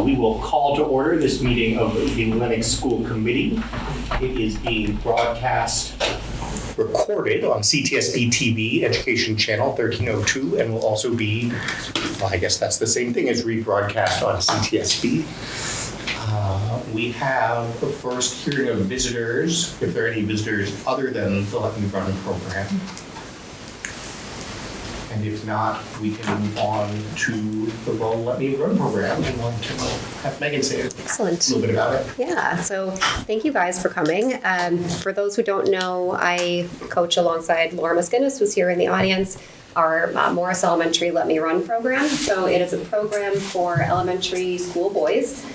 We will call to order this meeting of the Lenox School Committee. It is being recorded on CTSB TV Education Channel 1302 and will also be, well, I guess that's the same thing as rebroadcast on CTSB. We have the first hearing of visitors, if there are any visitors other than the Let Me Run program. And if not, we can move on to the Let Me Run program and want to have Megan say a little bit about it. Yeah, so thank you guys for coming. For those who don't know, I coach alongside Laura Muskinnis, who's here in the audience, our Morris Elementary Let Me Run program. So it is a program for elementary school boys,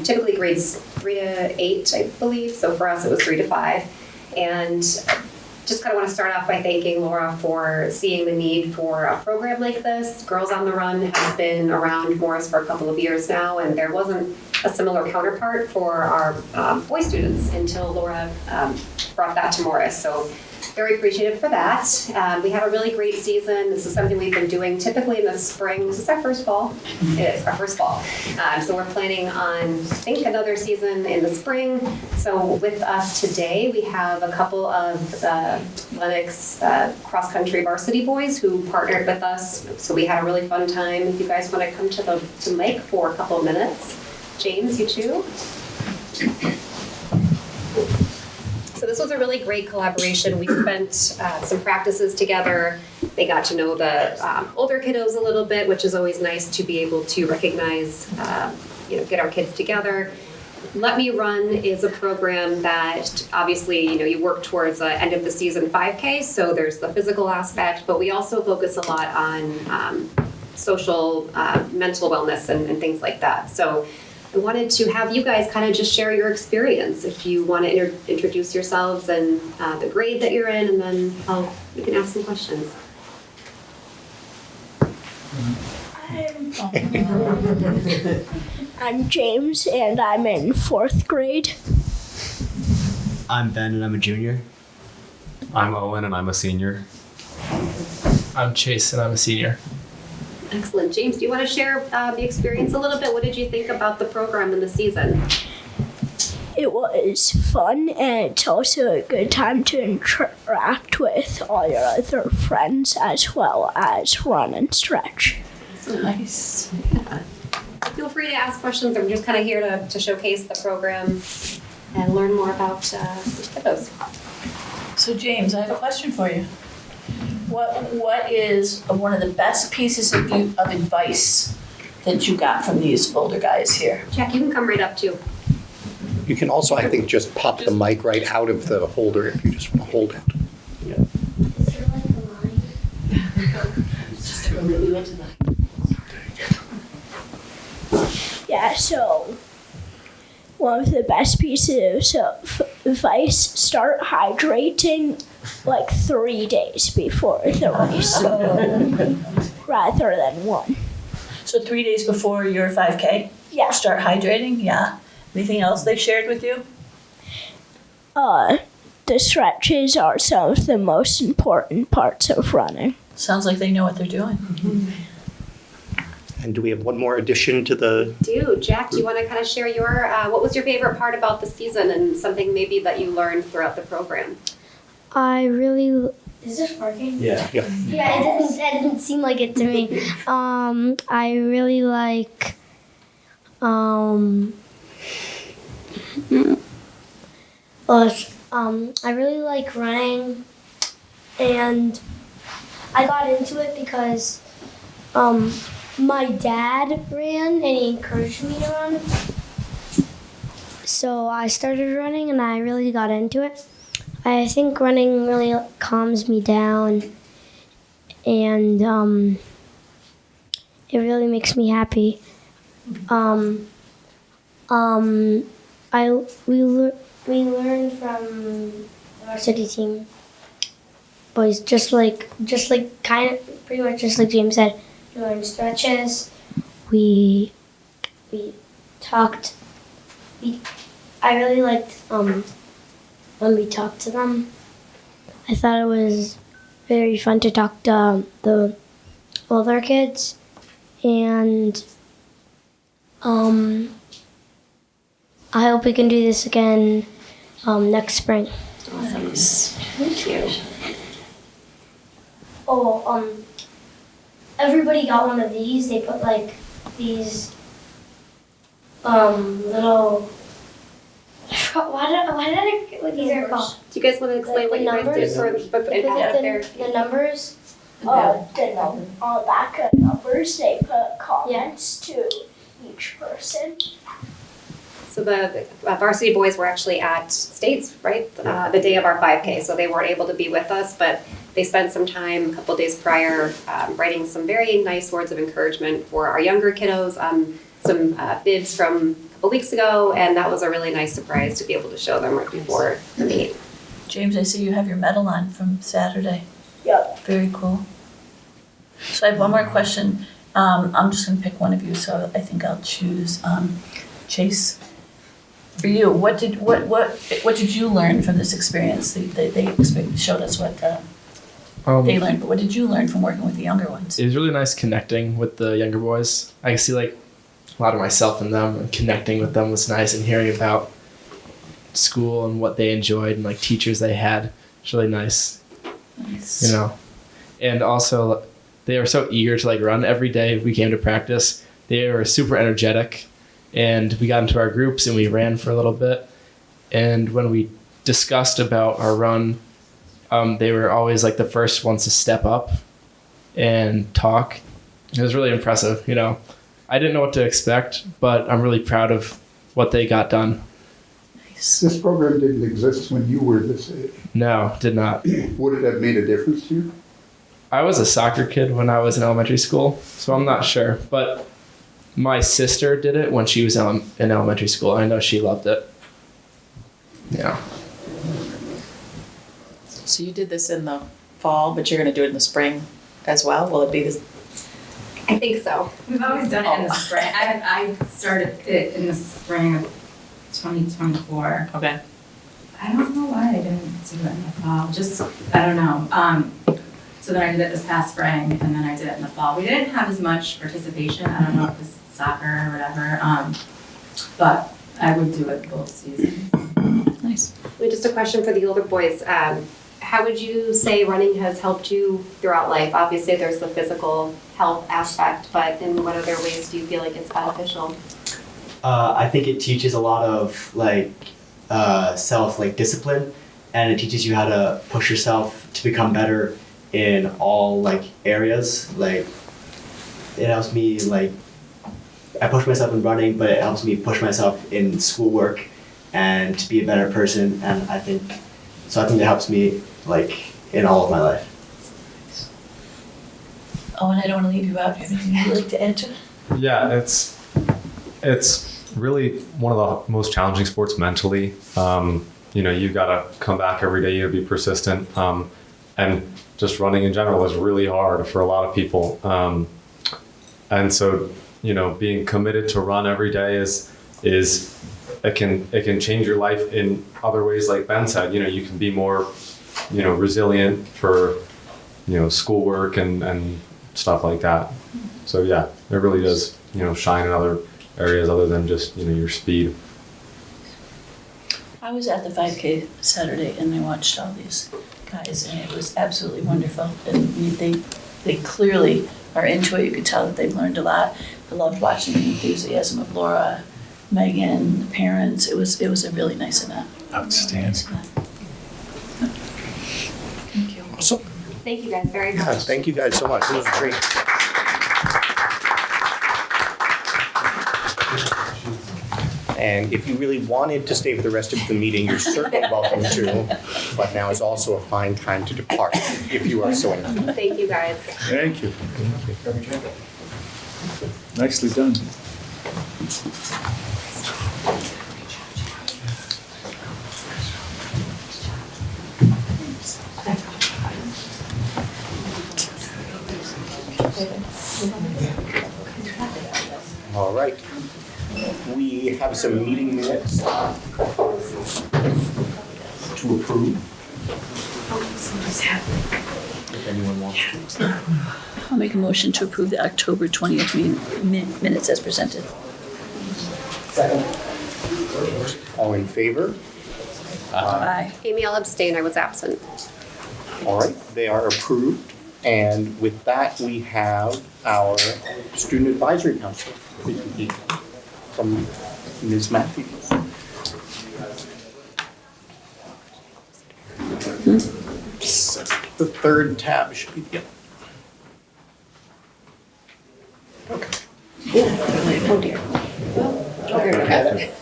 typically grades 3 to 8, I believe. So for us, it was 3 to 5. And just kind of want to start off by thanking Laura for seeing the need for a program like this. Girls on the Run has been around Morris for a couple of years now, and there wasn't a similar counterpart for our boy students until Laura brought that to Morris. So very appreciative for that. We have a really great season. This is something we've been doing typically in the spring. This is our first fall. It is our first fall. So we're planning on, I think, another season in the spring. So with us today, we have a couple of the Lenox cross-country varsity boys who partnered with us. So we had a really fun time. If you guys want to come to the lake for a couple of minutes. James, you too. So this was a really great collaboration. We spent some practices together. They got to know the older kiddos a little bit, which is always nice to be able to recognize, get our kids together. Let Me Run is a program that obviously, you work towards the end of the season 5K, so there's the physical aspect, but we also focus a lot on social, mental wellness and things like that. So I wanted to have you guys kind of just share your experience. If you want to introduce yourselves and the grade that you're in, and then we can ask some questions. I'm James, and I'm in 4th grade. I'm Ben, and I'm a junior. I'm Owen, and I'm a senior. I'm Chase, and I'm a senior. Excellent. James, do you want to share the experience a little bit? What did you think about the program and the season? It was fun, and it's also a good time to interact with all your other friends as well as run and stretch. So nice. Yeah. Feel free to ask questions. I'm just kind of here to showcase the program and learn more about the kiddos. So James, I have a question for you. What is one of the best pieces of advice that you got from these older guys here? Jack, you can come right up too. You can also, I think, just pop the mic right out of the holder if you just want to hold it. Is there like a line? Yeah, so one of the best pieces of advice, start hydrating like 3 days before the race rather than 1. So 3 days before your 5K? Yeah. Start hydrating? Yeah. Anything else they shared with you? The stretches are some of the most important parts of running. Sounds like they know what they're doing. Mm-hmm. And do we have one more addition to the... Jack, do you want to kind of share what was your favorite part about the season and something maybe that you learned throughout the program? Is this working? Yeah. Yeah, it didn't seem like it to me. I really like I really like running, and I got into it because my dad ran and he encouraged me to run. So I started running and I really got into it. I think running really calms me down, and it really makes me happy. We learned from the varsity team boys, just like kind of pretty much just like James said. We learned stretches. We talked. I really liked when we talked to them. I thought it was very fun to talk to the older kids, and I I hope we can do this again next spring. Awesome. Thank you. Oh, everybody got one of these. They put like these little. Why did I forget what these are called? Do you guys want to explain what you guys did for They put the numbers. On the back of numbers, they put comments to each person. So the varsity boys were actually at States, right? The day of our 5K, so they weren't able to be with us, but they spent some time, a couple days prior, writing some very nice words of encouragement for our younger kiddos, some bibs from a couple weeks ago, and that was a really nice surprise to be able to show them right before the meet. James, I see you have your medal on from Saturday. Yep. Very cool. So I have one more question. I'm just gonna pick one of you, so I think I'll choose Chase. For you, what did you learn from this experience? They showed us what they learned, but what did you learn from working with the younger ones? It was really nice connecting with the younger boys. I could see like a lot of myself in them, and connecting with them was nice, and hearing about school and what they enjoyed and like teachers they had. It's really nice, Nice. you know. And also, they were so eager to like run every day. We came to practice. They were super energetic, and we got into our groups and we ran for a little bit. And when we discussed about our run, they were always like the first ones to step up and talk. It was really impressive, you know. I didn't know what to expect, but I'm really proud of what they got done. Nice. This program didn't exist when you were this age. No, did not. Would it have made a difference to you? I was a soccer kid when I was in elementary school, so I'm not sure. But my sister did it when she was in elementary school. I know she loved it. Yeah. So you did this in the fall, but you're going to do it in the spring as well? Will it be this? I think so. We've always done it in the spring. I started it in the spring of 2024. Okay. I don't know why I didn't do it in the fall. Just, I don't know. So then I did it this past spring, and then I did it in the fall. We didn't have as much participation. I don't know if it's soccer or whatever. But I would do it both seasons. Nice. Just a question for the older boys. How would you say running has helped you throughout life? Obviously, there's the physical health aspect, but in what other ways do you feel like it's beneficial? I think it teaches a lot of like self like discipline, and it teaches you how to push yourself to become better in all like areas. Like it helps me like I push myself in running, but it helps me push myself in schoolwork and to be a better person. And I think it helps me like in all of my life. Oh, and I don't want to leave you out. Do you have anything you'd like to add to? Yeah, it's really one of the most challenging sports mentally. You've got to come back every day. You got to be persistent. And just running in general is really hard for a lot of people. And so, being committed to run every day is it can change your life in other ways. Like Ben said, you can be more, resilient for, schoolwork and stuff like that. So yeah, it really does, shine in other areas other than just, your speed. I was at the 5K Saturday and I watched all these guys and it was absolutely wonderful. And they clearly are into it. You could tell that they've learned a lot. I loved watching the enthusiasm of Laura, Megan, the parents. It was a really nice event. Outstanding. Thank you. So, Thank you guys very much. yeah, thank you guys so much. This was great. And if you really wanted to stay for the rest of the meeting, you're certainly welcome to. But now is also a fine time to depart, if you are so inclined. Thank you guys. Thank you. Nicely done. All right. We have some meeting minutes to approve. If anyone wants to. I'll make a motion to approve the October 20th minutes as presented. All in favor? Aye. Amy, I'll abstain. I was absent. All right, they are approved. And with that, we have our Student Advisory Council from Ms. Matthews. The third tab should be, yep. Okay. Oh dear. Okay.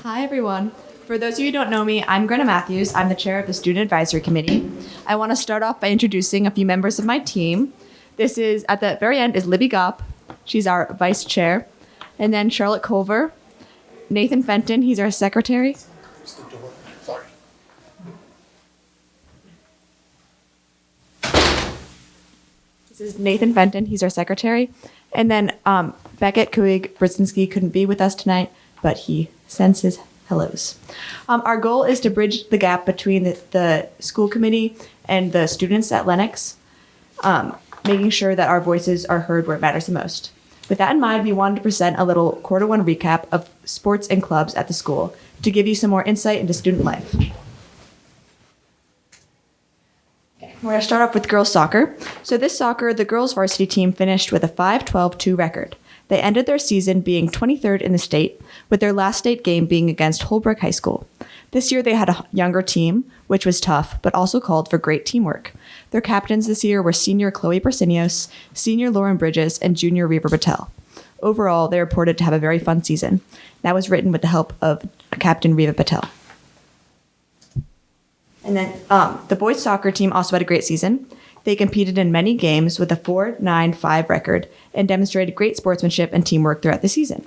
Hi, everyone. For those of you who don't know me, I'm Grenna Matthews. I'm the chair of the Student Advisory Committee. I want to start off by introducing a few members of my team. This is, at the very end, is Libby Gopp. She's our vice chair. And then Charlotte Culver. Nathan Fenton, he's our secretary. Sorry. This is Nathan Fenton, he's our secretary. And then Beckett Kuig Brzezinski couldn't be with us tonight, but he sends his hellos. Our goal is to bridge the gap between the school committee and the students at Lenox, making sure that our voices are heard where it matters the most. With that in mind, we wanted to present a little quarter one recap of sports and clubs at the school to give you some more insight into student life. We're going to start off with girls soccer. So this soccer, the girls varsity team finished with a 5-12-2 record. They ended their season being 23rd in the state, with their last state game being against Holbrook High School. This year they had a younger team, which was tough, but also called for great teamwork. Their captains this year were senior Chloe Bersinios, senior Lauren Bridges, and junior Reva Patel. Overall, they reported to have a very fun season. That was written with the help of Captain Reva Patel. And then the boys soccer team also had a great season. They competed in many games with a 4-9-5 record and demonstrated great sportsmanship and teamwork throughout the season.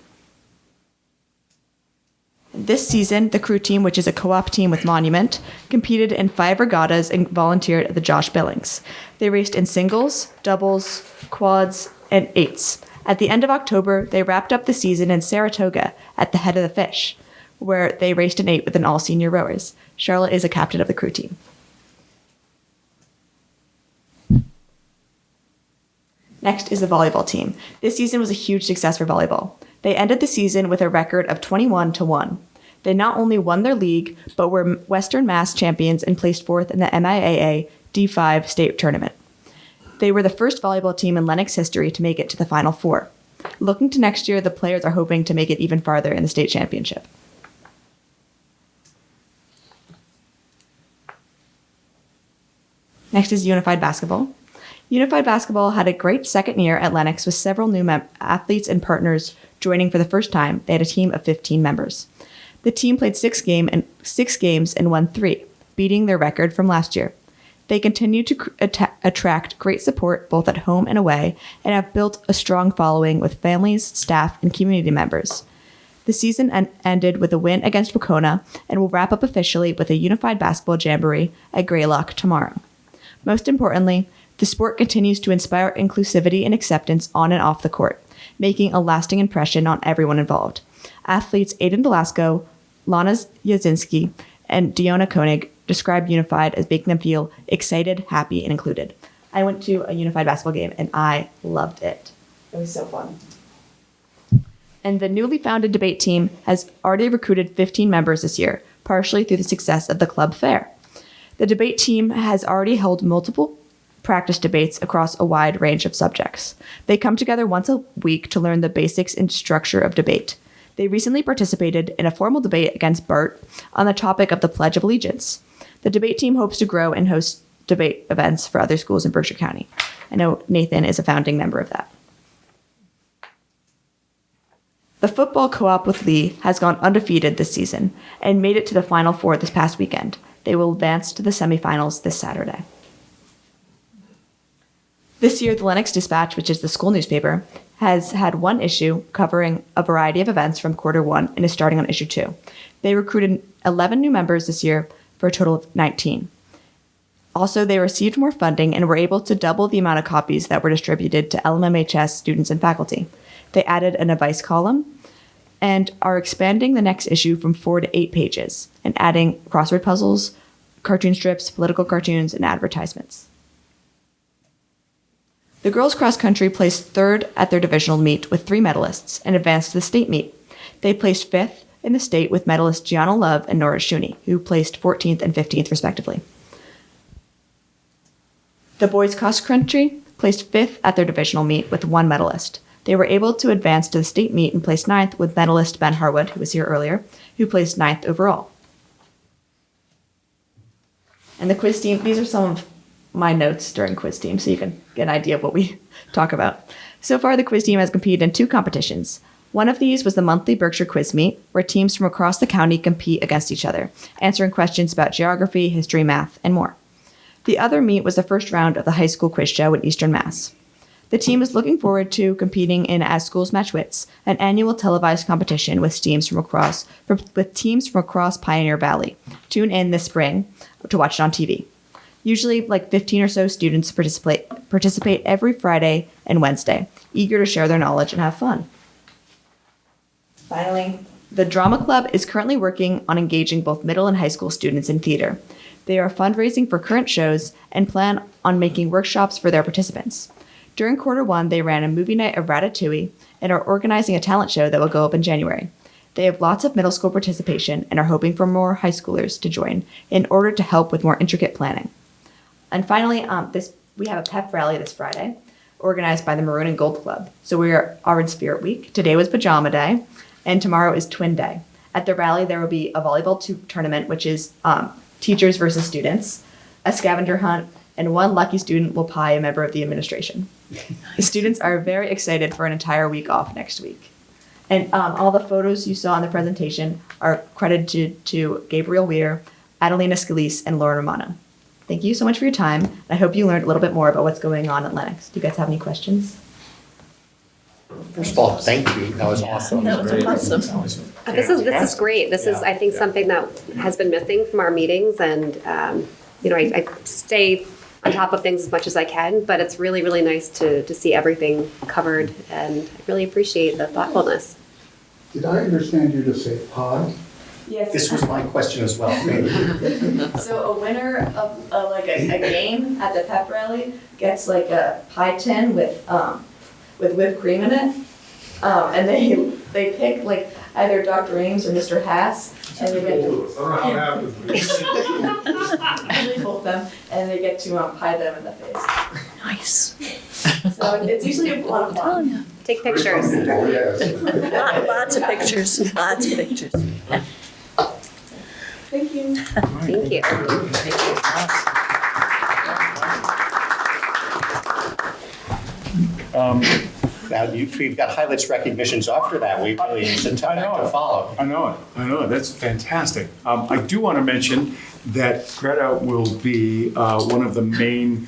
This season, the crew team, which is a co-op team with Monument, competed in 5 regattas and volunteered at the Josh Billings. They raced in singles, doubles, quads, and eights. At the end of October, they wrapped up the season in Saratoga at the Head of the Fish, where they raced an 8 with an all-senior rowers. Charlotte is a captain of the crew team. Next is the volleyball team. This season was a huge success for volleyball. They ended the season with a record of 21-1. They not only won their league, but were Western Mass champions and placed 4th in the MIAA D5 state tournament. They were the first volleyball team in Lenox history to make it to the Final Four. Looking to next year, the players are hoping to make it even farther in the state championship. Next is Unified Basketball. Unified Basketball had a great second year at Lenox with several new athletes and partners joining for the first time. They had a team of 15 members. The team played 6 games and won 3, beating their record from last year. They continue to attract great support both at home and away and have built a strong following with families, staff, and community members. The season ended with a win against Wacona and will wrap up officially with a Unified Basketball Jamboree at Greylock tomorrow. Most importantly, the sport continues to inspire inclusivity and acceptance on and off the court, making a lasting impression on everyone involved. Athletes Aiden Velasco, Lana Yazinski, and Diona Koenig describe Unified as making them feel excited, happy, and included. I went to a Unified basketball game and I loved it. It was so fun. And the newly founded debate team has already recruited 15 members this year, partially through the success of the club fair. The debate team has already held multiple practice debates across a wide range of subjects. They come together once a week to learn the basics and structure of debate. They recently participated in a formal debate against Bart on the topic of the Pledge of Allegiance. The debate team hopes to grow and host debate events for other schools in Berkshire County. I know Nathan is a founding member of that. The football co-op with Lee has gone undefeated this season and made it to the Final Four this past weekend. They will advance to the semifinals this Saturday. This year, the Lenox Dispatch, which is the school newspaper, has had one issue covering a variety of events from quarter 1 and is starting on issue 2. They recruited 11 new members this year for a total of 19. Also, they received more funding and were able to double the amount of copies that were distributed to LMMHS students and faculty. They added an advice column and are expanding the next issue from 4 to 8 pages and adding crossword puzzles, cartoon strips, political cartoons, and advertisements. The girls cross country placed third at their divisional meet with 3 medalists and advanced to the state meet. They placed 5th in the state with medalists Gianna Love and Nora Shuney, who placed 14th and 15th respectively. The boys cross country placed 5th at their divisional meet with 1 medalist. They were able to advance to the state meet and placed 9th with medalist Ben Harwood, who was here earlier, who placed 9th overall. And the quiz team, these are some of my notes during quiz team, so you can get an idea of what we talk about. So far, the quiz team has competed in 2 competitions. One of these was the monthly Berkshire Quiz Meet, where teams from across the county compete against each other, answering questions about geography, history, math, and more. The other meet was the first round of the high school quiz show in Eastern Mass. The team is looking forward to competing in As Schools Match Wits, an annual televised competition with teams from across Pioneer Valley. Tune in this spring to watch it on TV. Usually, 15 or so students participate every Friday and Wednesday, eager to share their knowledge and have fun. Finally, the Drama Club is currently working on engaging both middle and high school students in theater. They are fundraising for current shows and plan on making workshops for their participants. During Q1, they ran a movie night of Ratatouille and are organizing a talent show that will go up in January. They have lots of middle school participation and are hoping for more high schoolers to join in order to help with more intricate planning. And finally, we have a pep rally this Friday, organized by the Maroon and Gold Club. So we are in Spirit Week. Today was Pajama Day, and tomorrow is Twin Day. At the rally, there will be a volleyball tournament, which is teachers versus students, a scavenger hunt, and 1 lucky student will pie a member of the administration. The students are very excited for an entire week off next week. And all the photos you saw in the presentation are credited to Gabriel Weir, Adelina Scalise, and Lauren Romano. Thank you so much for your time. I hope you learned a little bit more about what's going on at Lenox. Do you guys have any questions? First of all, thank you. That was awesome. That was awesome. This is great. This is, I think, something that has been missing from our meetings, and I stay on top of things as much as I can, but it's really, really nice to see everything covered, and I really appreciate the thoughtfulness. Did I understand you to say pod? Yes. This was my question as well. So a winner of a game at the pep rally gets a pie tin with whipped cream in it, and they pick either Dr. Ames or Mr. Haas, and they get to usually both them, and they get to pie them in the face. Nice. So it's usually a lot of fun. Take pictures. Oh, yes. Lots of pictures. Lots of pictures. Thank you. Thank you. Now, we've got highlights recognitions after that. We really need some time to follow. I know it. That's fantastic. I do want to mention that Greta will be one of the main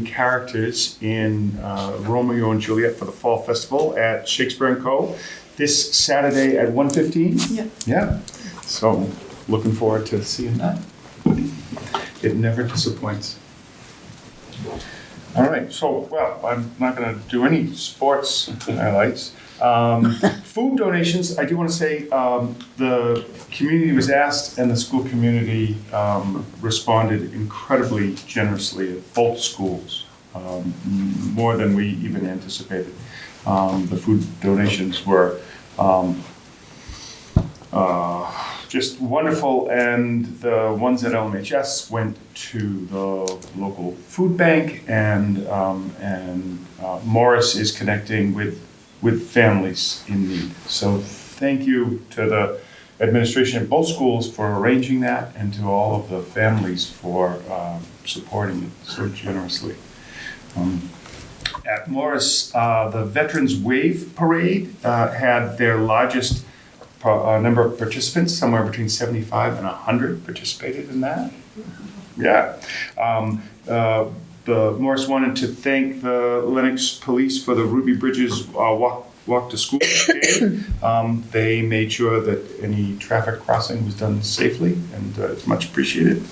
characters in Romeo and Juliet for the Fall Festival at Shakespeare & Co. this Saturday at 1:15. Yep. Yeah. So looking forward to seeing that. It never disappoints. All right, so, I'm not going to do any sports highlights. Food donations, I do want to say the community was asked and the school community responded incredibly generously at both schools, more than we even anticipated. The food donations were just wonderful, and the ones at LMHS went to the local food bank, and Morris is connecting with families in need. So thank you to the administration at both schools for arranging that, and to all of the families for supporting it so generously. At Morris, the Veterans Wave Parade had their largest number of participants, somewhere between 75 and 100 participated in that. Yeah. The Morris wanted to thank the Lenox Police for the Ruby Bridges walk to school day. They made sure that any traffic crossing was done safely, and it's much appreciated.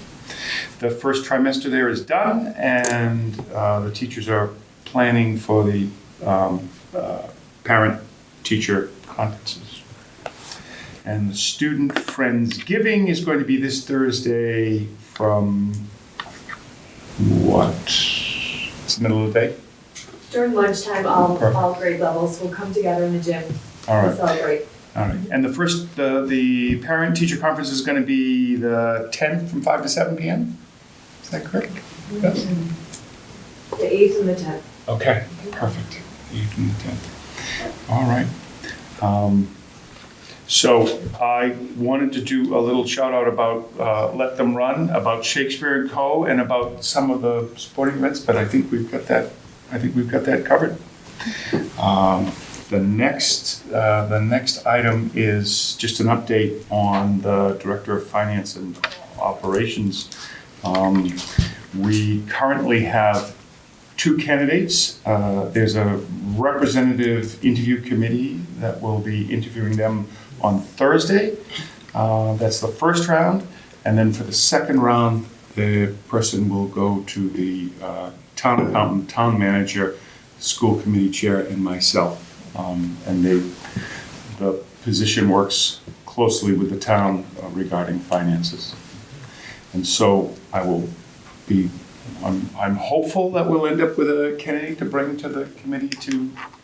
The first trimester there is done, and the teachers are planning for the parent-teacher conferences. And the Student Friendsgiving is going to be this Thursday from what? It's the middle of the day? During lunchtime, all grade levels will come together in the gym All and right, celebrate. all right. And the parent-teacher conference is going to be the 10th from 5 to 7 p.m.? Is that correct? Yes. The 8th and the 10th. Okay, perfect. The 8th and the 10th. All right. So I wanted to do a little shout out about Let Them Run, about Shakespeare & Co., and about some of the sporting events, but I think we've got that covered. The next item is just an update on the Director of Finance and Operations. We currently have 2 candidates. There's a representative interview committee that will be interviewing them on Thursday. That's the first round. And then for the second round, the person will go to the town accountant, town manager, school committee chair, and myself. And the position works closely with the town regarding finances. And so I'm hopeful that we'll end up with a candidate to bring to the committee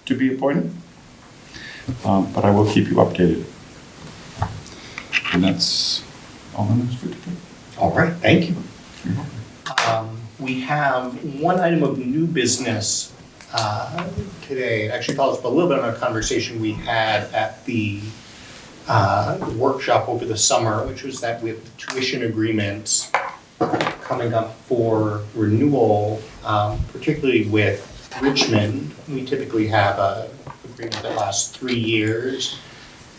to be appointed. But I will keep you updated. And that's all I'm supposed to do. All right, thank you. We have one item of new business today. It actually follows up a little bit on a conversation we had at the workshop over the summer, which was that with tuition agreements coming up for renewal, particularly with Richmond, we typically have an agreement that lasts 3 years.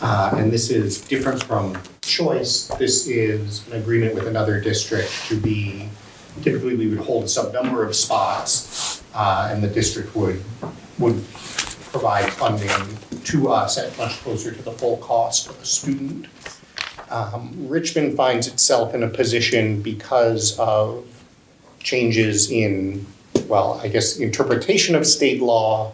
And this is different from choice. This is an agreement with another district to be, typically we would hold some number of spots, and the district would provide funding to us at much closer to the full cost of a student. Richmond finds itself in a position because of changes in, well, I guess, interpretation of state law,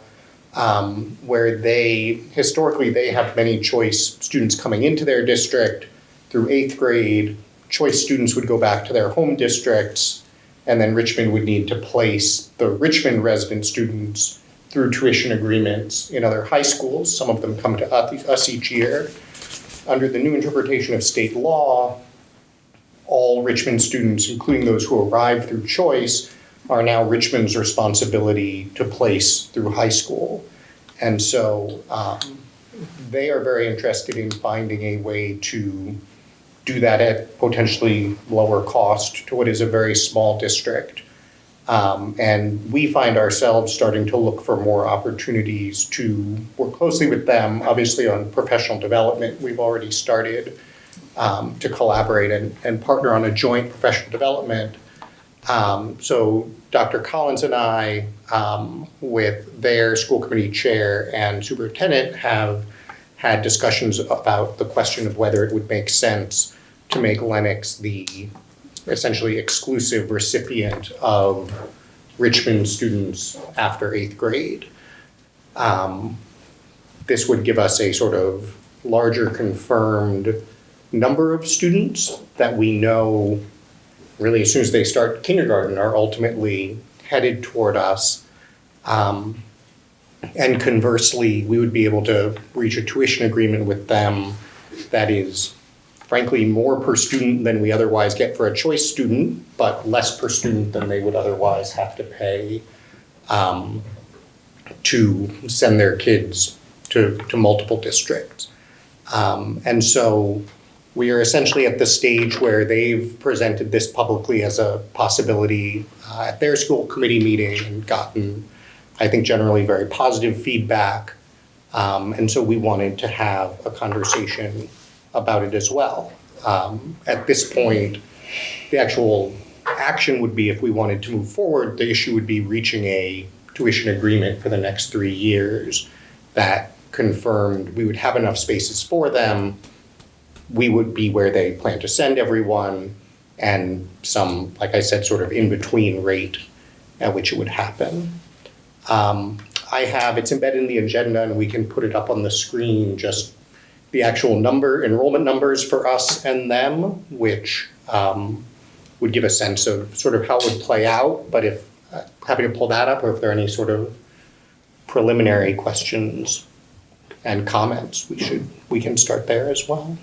where historically they have many choice students coming into their district through 8th grade. Choice students would go back to their home districts, and then Richmond would need to place the Richmond resident students through tuition agreements in other high schools. Some of them come to us each year. Under the new interpretation of state law, all Richmond students, including those who arrive through choice, are now Richmond's responsibility to place through high school. And so they are very interested in finding a way to do that at potentially lower cost to what is a very small district. And we find ourselves starting to look for more opportunities to work closely with them. Obviously on professional development, we've already started to collaborate and partner on a joint professional development. So Dr. Collins and I, with their school committee chair and superintendent, have had discussions about the question of whether it would make sense to make Lenox the essentially exclusive recipient of Richmond students after 8th grade. This would give us a sort of larger confirmed number of students that we know really as soon as they start kindergarten are ultimately headed toward us. And conversely, we would be able to reach a tuition agreement with them that is frankly more per student than we otherwise get for a choice student, but less per student than they would otherwise have to pay to send their kids to multiple districts. And so we are essentially at the stage where they've presented this publicly as a possibility at their school committee meeting and gotten, I think, generally very positive feedback. And so we wanted to have a conversation about it as well. At this point, the actual action would be if we wanted to move forward, the issue would be reaching a tuition agreement for the next 3 years that confirmed we would have enough spaces for them. We would be where they plan to send everyone, and some, like I said, sort of in-between rate at which it would happen. It's embedded in the agenda, and we can put it up on the screen, just the actual enrollment numbers for us and them, which would give a sense of sort of how it would play out. But if happy to pull that up, or if there are any sort of preliminary questions and comments, we can start there as well.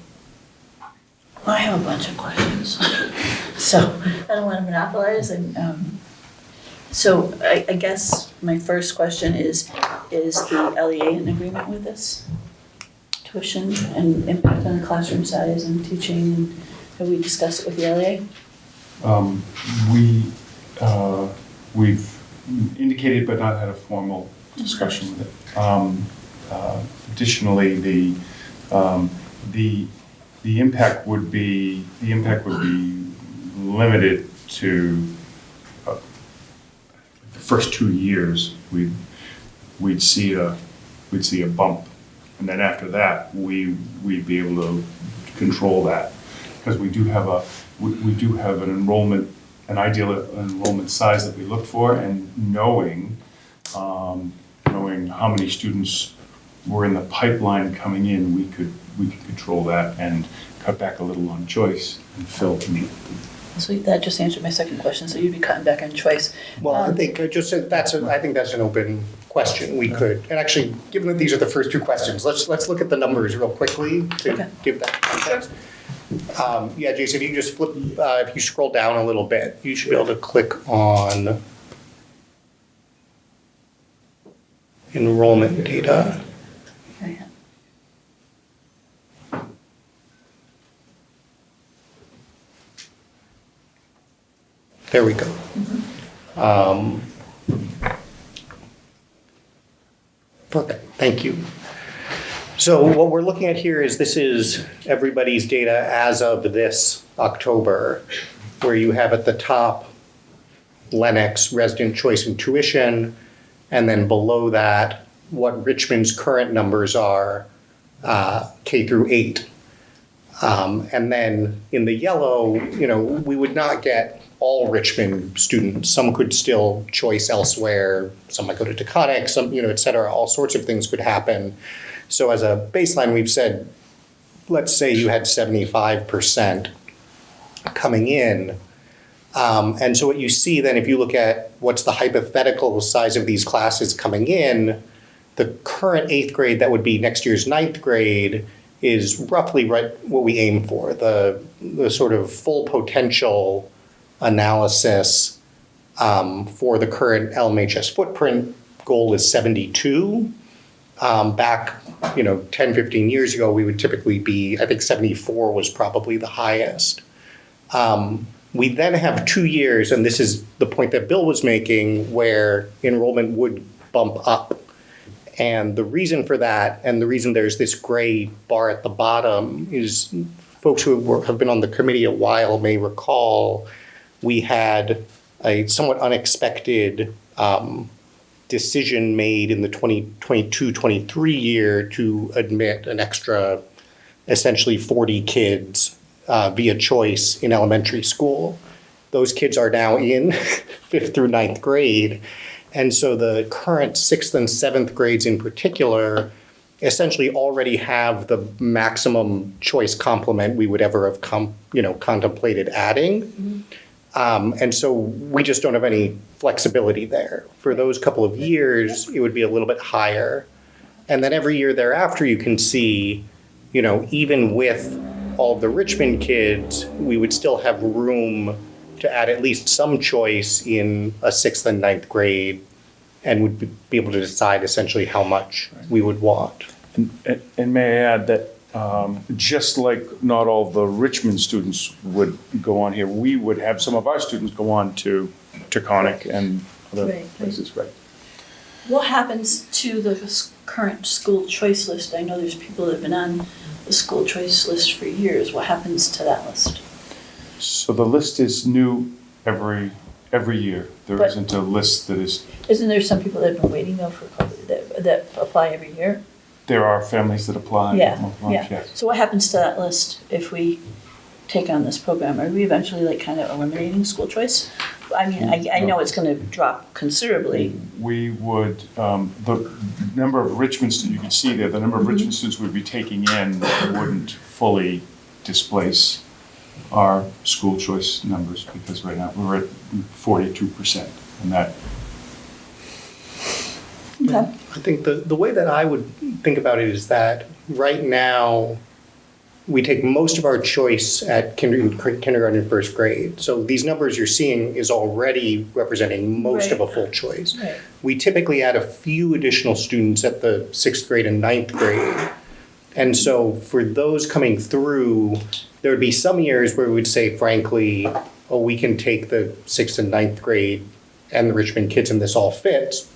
I have a bunch of questions. So I don't want to monopolize and, so I guess my first question is the LEA in agreement with this? Tuition and impact on the classroom size and teaching, and have we discussed it with the LEA? We've indicated but not had a formal discussion with it. Additionally, the impact would be limited to the first 2 years. We'd see a bump, and then after that we'd be able to control that, because we do have an ideal enrollment size that we look for, and knowing how many students were in the pipeline coming in, we could control that and cut back a little on choice and fill to meet. So that just answered my second question, so you'd be cutting back on choice. Well, I think I think that's an open question. We could, and actually, given that these are the first two questions, let's look at the numbers real quickly to give that context. Yeah, Jason, if you just flip, if you scroll down a little bit, you should be able to click on enrollment data. There we go. Perfect, thank you. So what we're looking at here is this is everybody's data as of this October, where you have at the top Lenox, resident choice and tuition, and then below that, what Richmond's current numbers are, K through 8. And then in the yellow, we would not get all Richmond students. Some could still choice elsewhere. Some might go to Taconic, some, et cetera. All sorts of things could happen. So as a baseline, we've said, let's say you had 75% coming in. And so what you see then, if you look at what's the hypothetical size of these classes coming in, the current 8th grade, that would be next year's 9th grade, is roughly right what we aim for. The sort of full potential analysis for the current LMHS footprint goal is 72. Back 10, 15 years ago, we would typically be, I think 74 was probably the highest. We then have 2 years, and this is the point that Bill was making, where enrollment would bump up. And the reason for that, and the reason there's this gray bar at the bottom, is folks who have been on the committee a while may recall we had a somewhat unexpected decision made in the 2022-23 year to admit an extra, essentially 40 kids via choice in elementary school. Those kids are now in 5th through 9th grade. And so the current 6th and 7th grades in particular essentially already have the maximum choice complement we would ever have contemplated adding. Mm-hmm. And so we just don't have any flexibility there. For those couple of years, it would be a little bit higher. And then every year thereafter, you can see, even with all of the Richmond kids, we would still have room to add at least some choice in a 6th and 9th grade, and would be able to decide essentially how much we would want. And may I add that just like not all the Richmond students would go on here, we would have some of our students go on to Taconic and other places, right? What happens to the current school choice list? I know there's people that have been on the school choice list for years. What happens to that list? So the list is new every year. There isn't a list that is. Isn't there some people that have been waiting though for that apply every year? There are families that apply. Yeah. Yes. So what happens to that list if we take on this program? Are we eventually kind of eliminating school choice? I mean, I know it's going to drop considerably. We would, the number of Richmond students, you can see there, the number of Richmond students we'd be taking in wouldn't fully displace our school choice numbers, because right now we're at 42%, and that. Okay. I think the way that I would think about it is that right now, we take most of our choice at kindergarten and first grade. So these numbers you're seeing is already representing most of a full choice. Right. We typically add a few additional students at the 6th grade and 9th grade. And so for those coming through, there would be some years where we would say, frankly, oh, we can take the 6th and 9th grade and the Richmond kids and this all fits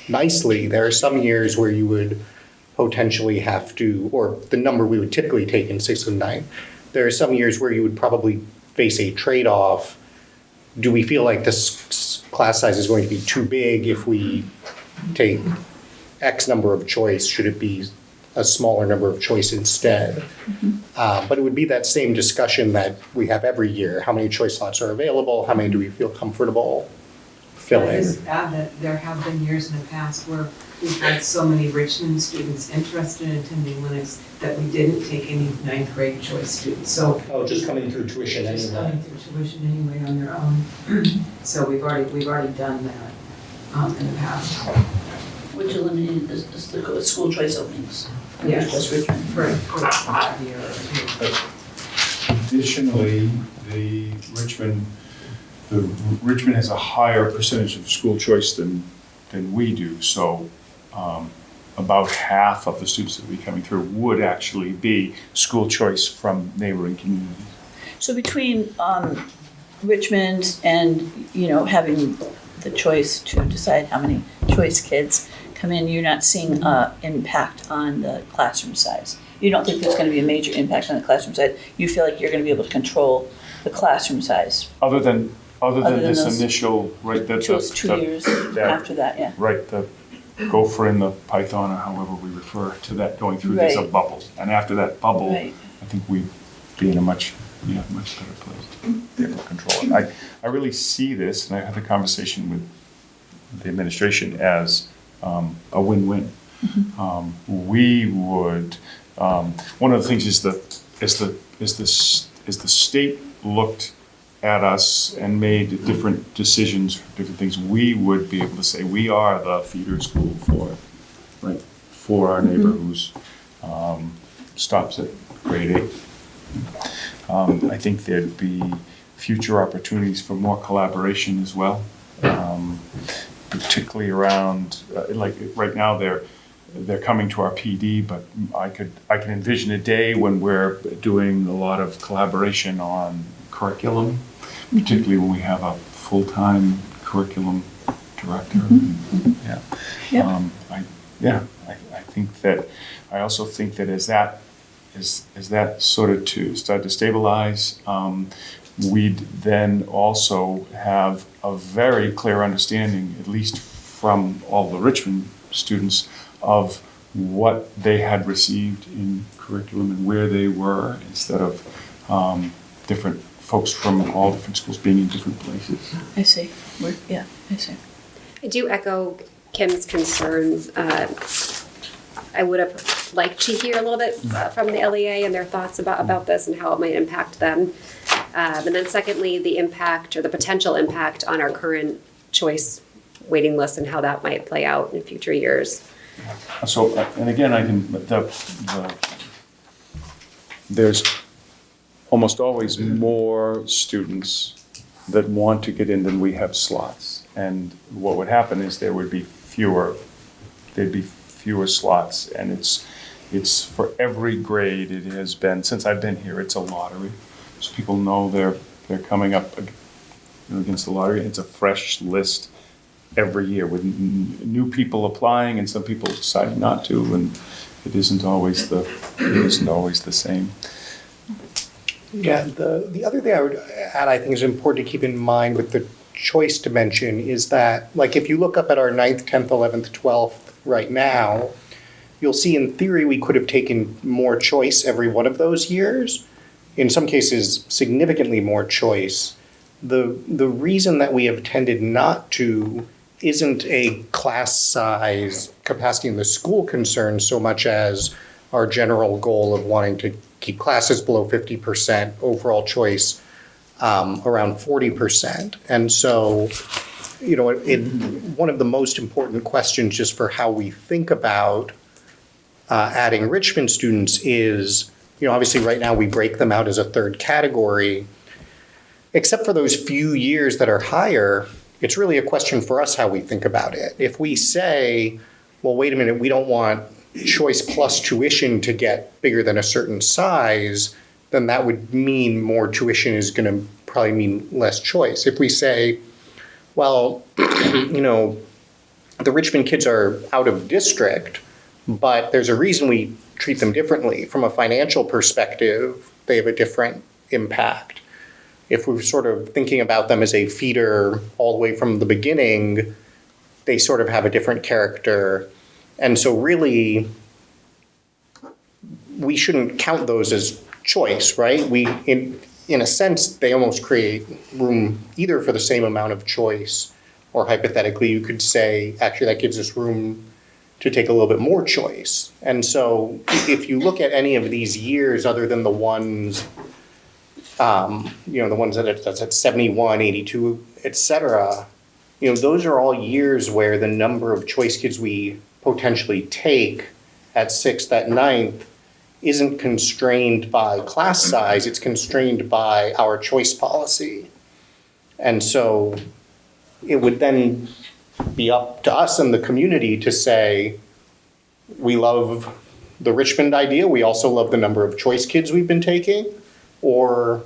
nicely. There are some years where you would potentially have to, or the number we would typically take in 6th and 9th. There are some years where you would probably face a trade-off. Do we feel like this class size is going to be too big if we take X number of choice? Should it be a smaller number of choice instead? But it would be that same discussion that we have every year. How many choice slots are available? How many do we feel comfortable filling? I just add that there have been years in the past where we've had so many Richmond students interested in attending Lenox that we didn't take any 9th grade choice students. So just coming through tuition just anyway. coming through tuition anyway on their own. So we've already done that in the past. Which eliminated the school choice openings. Yes. Just Richmond. For a 5-year or 2. Additionally, the Richmond has a higher percentage of school choice than we do. So about half of the students that will be coming through would actually be school choice from neighboring communities. So between Richmond and, having the choice to decide how many choice kids come in, you're not seeing impact on the classroom size. You don't think there's going to be a major impact on the classroom size. You feel like you're going to be able to control the classroom size. Other than this those initial, right? That 2 years after that, yeah. Right, the gopher and the python, or however we refer to that, going through, there's a Right. bubble. And after that bubble, Right. I think we'd be in a much better place to be able to control it. I really see this, and I had the conversation with the administration, as a win-win. We would, one of the things is the state looked at us and made different decisions, different things, we would be able to say, we are the feeder school for our neighbor who's stops at grade 8. I think there'd be future opportunities for more collaboration as well, particularly around, like right now they're coming to our PD, but I can envision a day when we're doing a lot of collaboration on curriculum, particularly when we have a full-time curriculum director. I think that, I also think that as that sort of to start to stabilize, we'd then also have a very clear understanding, at least from all the Richmond students, of what they had received in curriculum and where they were, instead of different folks from all different schools being in different places. I see. I see. I do echo Kim's concerns. I would have liked to hear a little bit from the LEA and their thoughts about this and how it might impact them. And then secondly, the impact or the potential impact on our current choice waiting list and how that might play out in future years. So, and again, there's almost always more students that want to get in than we have slots. And what would happen is there'd be fewer slots, and it's for every grade. It has been, since I've been here, it's a lottery. So people know they're coming up against the lottery. It's a fresh list every year with new people applying and some people deciding not to, and it isn't always the same. Yeah, the other thing I would add, I think is important to keep in mind with the choice dimension is that, like, if you look up at our 9th, 10th, 11th, 12th right now, you'll see in theory we could have taken more choice every one of those years. In some cases, significantly more choice. The reason that we have tended not to isn't a class size capacity in the school concern so much as our general goal of wanting to keep classes below 50%, overall choice around 40%. And so one of the most important questions just for how we think about adding Richmond students is, obviously right now we break them out as a third category. Except for those few years that are higher, it's really a question for us how we think about it. If we say, well, wait a minute, we don't want choice plus tuition to get bigger than a certain size, then that would mean more tuition is going to probably mean less choice. If we say, well, the Richmond kids are out of district, but there's a reason we treat them differently. From a financial perspective, they have a different impact. If we're sort of thinking about them as a feeder all the way from the beginning, they sort of have a different character. And so really, we shouldn't count those as choice, right? In a sense, they almost create room either for the same amount of choice, or hypothetically, you could say, actually, that gives us room to take a little bit more choice. And so if you look at any of these years other than the ones, the ones that's at 71, 82, et cetera, those are all years where the number of choice kids we potentially take at 6th, at 9th, isn't constrained by class size, it's constrained by our choice policy. And so it would then be up to us and the community to say, we love the Richmond idea, we also love the number of choice kids we've been taking, or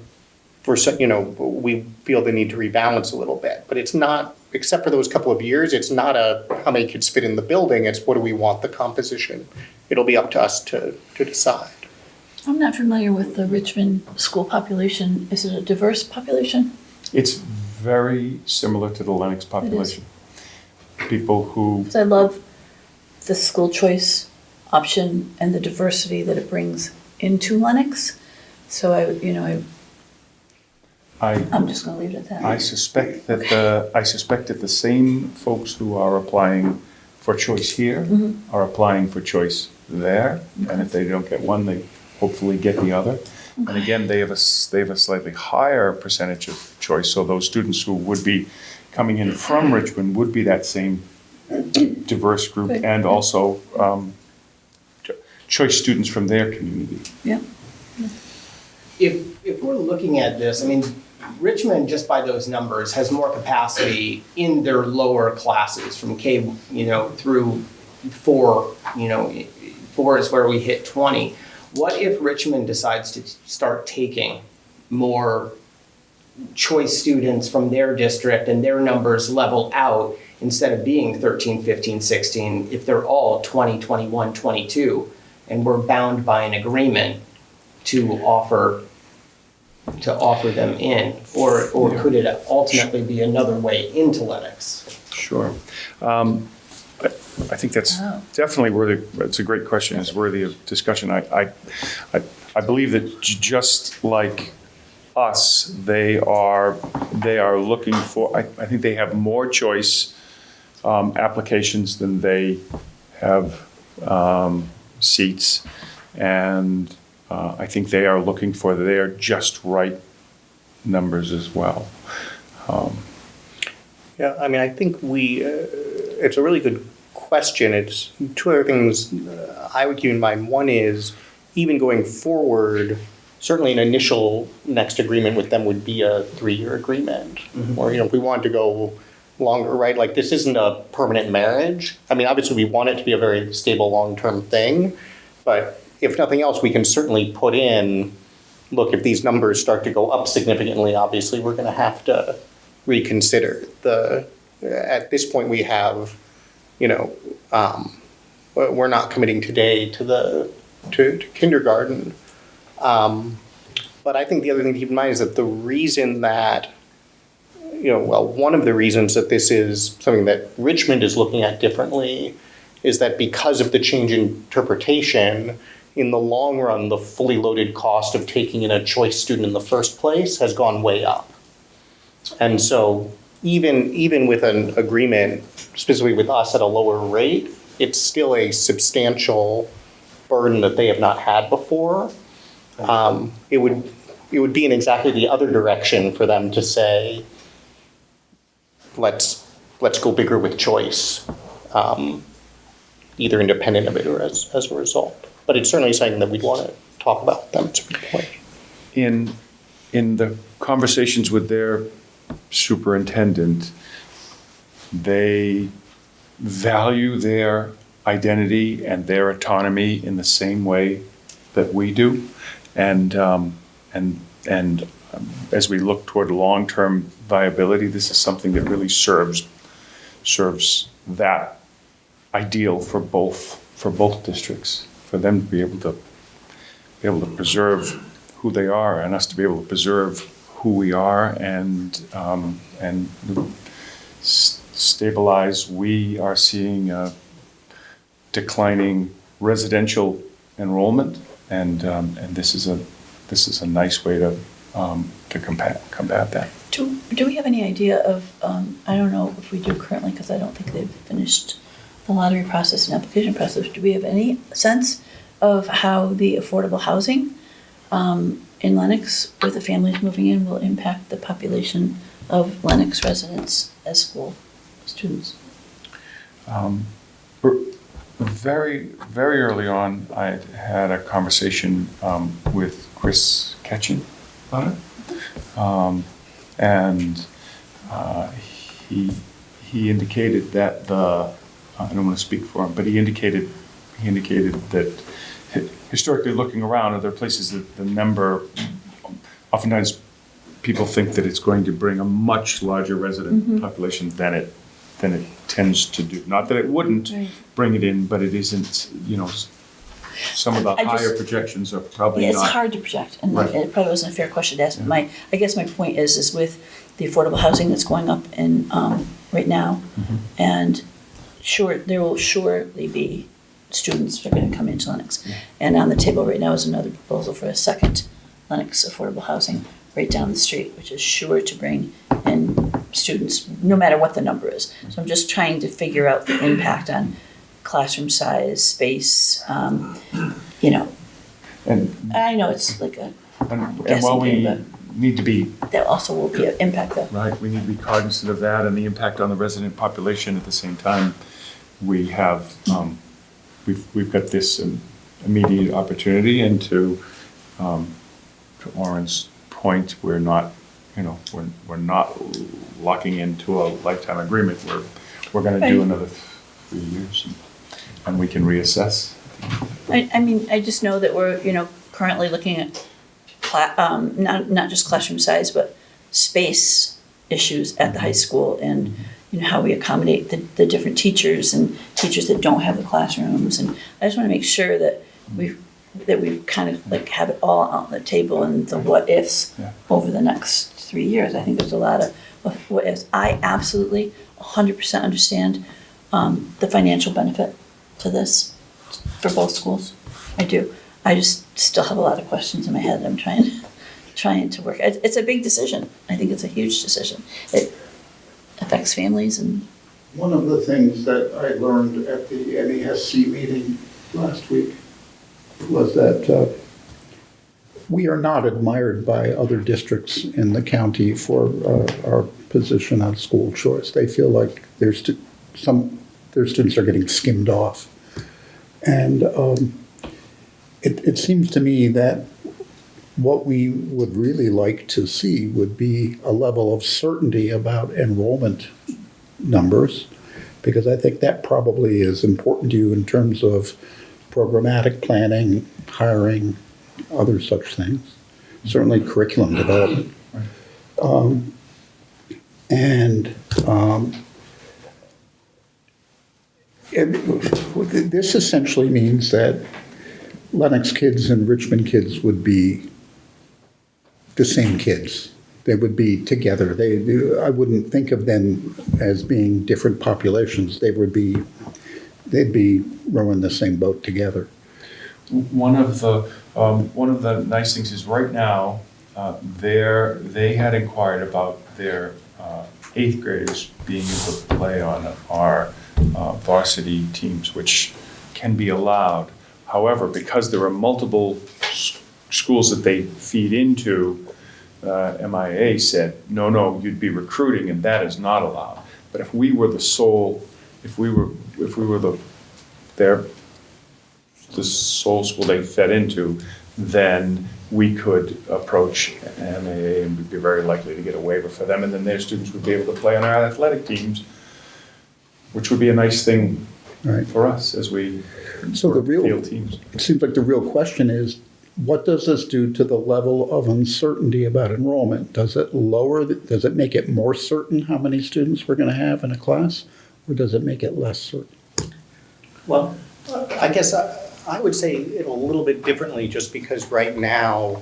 we feel the need to rebalance a little bit. But it's not, except for those couple of years, it's not how many kids fit in the building, it's what do we want the composition. It'll be up to us to decide. I'm not familiar with the Richmond school population. Is it a diverse population? It's very similar to the Lenox population. People who... I love the school choice option and the diversity that it brings into Lenox. So I'm just going to leave it at that. I suspect that the same folks who are applying for choice here are applying for choice there, and if they don't get one, they hopefully get the other. And again, they have a slightly higher percentage of choice. So those students who would be coming in from Richmond would be that same diverse group, and also choice students from their community. Yeah. If we're looking at this, I mean, Richmond, just by those numbers, has more capacity in their lower classes from K, through 4. 4 is where we hit 20. What if Richmond decides to start taking more choice students from their district and their numbers level out instead of being 13, 15, 16, if they're all 20, 21, 22, and we're bound by an agreement to offer them in, or could it ultimately be another way into Lenox? Sure. I think that's definitely worthy. It's a great question. It's worthy of discussion. I believe that just like us, they are looking for. I think they have more choice applications than they have seats, and I think they are looking for their just right numbers as well. Yeah, I mean, I think it's a really good question. It's two other things I would keep in mind. One is, even going forward, certainly an initial next agreement with them would be a 3-year agreement. Or, if we wanted to go longer, right? Like, this isn't a permanent marriage. I mean, obviously we want it to be a very stable long-term thing, but if nothing else, we can certainly put in, look, if these numbers start to go up significantly, obviously we're going to have to reconsider. At this point we have, we're not committing today to kindergarten. But I think the other thing to keep in mind is that the reason that, one of the reasons that this is something that Richmond is looking at differently is that because of the change in interpretation, in the long run, the fully loaded cost of taking in a choice student in the first place has gone way up. And so even with an agreement, specifically with us at a lower rate, it's still a substantial burden that they have not had before. It would be in exactly the other direction for them to say, let's let's go bigger with choice, either independent of it or as a result. But it's certainly something that we'd want to talk about with them. It's a good point. In the conversations with their superintendent, they value their identity and their autonomy in the same way that we do. And as we look toward long-term viability, this is something that really serves that ideal for both districts, for them to be able to preserve who they are and us to be able to preserve who we are and stabilize. We are seeing a declining residential enrollment, and this is a nice way to combat that. Do we have any idea of, I don't know if we do currently, because I don't think they've finished the lottery process and application process. Do we have any sense of how the affordable housing in Lenox with the families moving in will impact the population of Lenox residents as school students? Very, very early on, I had a conversation with Chris Ketchen on it. And he indicated that I don't want to speak for him, but he indicated that historically looking around, other places that the number, oftentimes people think that it's going to bring a much larger resident population than it tends to do. Not that it wouldn't bring it in, but it isn't, some of the higher projections are probably it's not. It's hard to project, and Right. it probably wasn't a fair question to ask. But I guess my point is with the affordable housing that's going up in right now, and there will surely be students that are going to come into Lenox. And on the table right now is another proposal for a second Lenox affordable housing right down the street, which is sure to bring in students, no matter what the number is. So I'm just trying to figure out the impact on classroom size, space, And I know it's like a and while we need to be that also will be an impact though. right, we need to be cognizant of that and the impact on the resident population. At the same time, we have we've got this immediate opportunity, and to Lauren's point, we're not locking into a lifetime agreement. We're going to do another 3 years, and we can reassess. I just know that we're currently looking at not just classroom size, but space issues at the high school, and how we accommodate the different teachers and teachers that don't have the classrooms. And I just want to make sure that we kind of have it all on the table and the what ifs over the next 3 years. I think there's a lot of what ifs. I absolutely 100% understand the financial benefit to this for both schools. I do. I just still have a lot of questions in my head. I'm trying to work. It's a big decision. I think it's a huge decision. It affects families. And one of the things that I learned at the NESC meeting last week was that we are not admired by other districts in the county for our position on school choice. They feel like their students are getting skimmed off. And it seems to me that what we would really like to see would be a level of certainty about enrollment numbers, because I think that probably is important to you in terms of programmatic planning, hiring, other such things, certainly curriculum development. This essentially means that Lenox kids and Richmond kids would be the same kids. They would be together. I wouldn't think of them as being different populations. They'd be rowing the same boat together. One of the nice things is right now, they had inquired about their 8th graders being able to play on our varsity teams, which can be allowed. However, because there are multiple schools that they feed into, MIA said, no, you'd be recruiting, and that is not allowed. But if we were the sole, if we were the sole school they fed into, then we could approach MAA and we'd be very likely to get a waiver for them, and then their students would be able to play on our athletic teams, which would be a nice thing Right. for us as we So the real, field teams. it seems like the real question is, what does this do to the level of uncertainty about enrollment? Does it does it make it more certain how many students we're going to have in a class? Or does it make it less certain? Well, I guess I would say it a little bit differently, just because right now,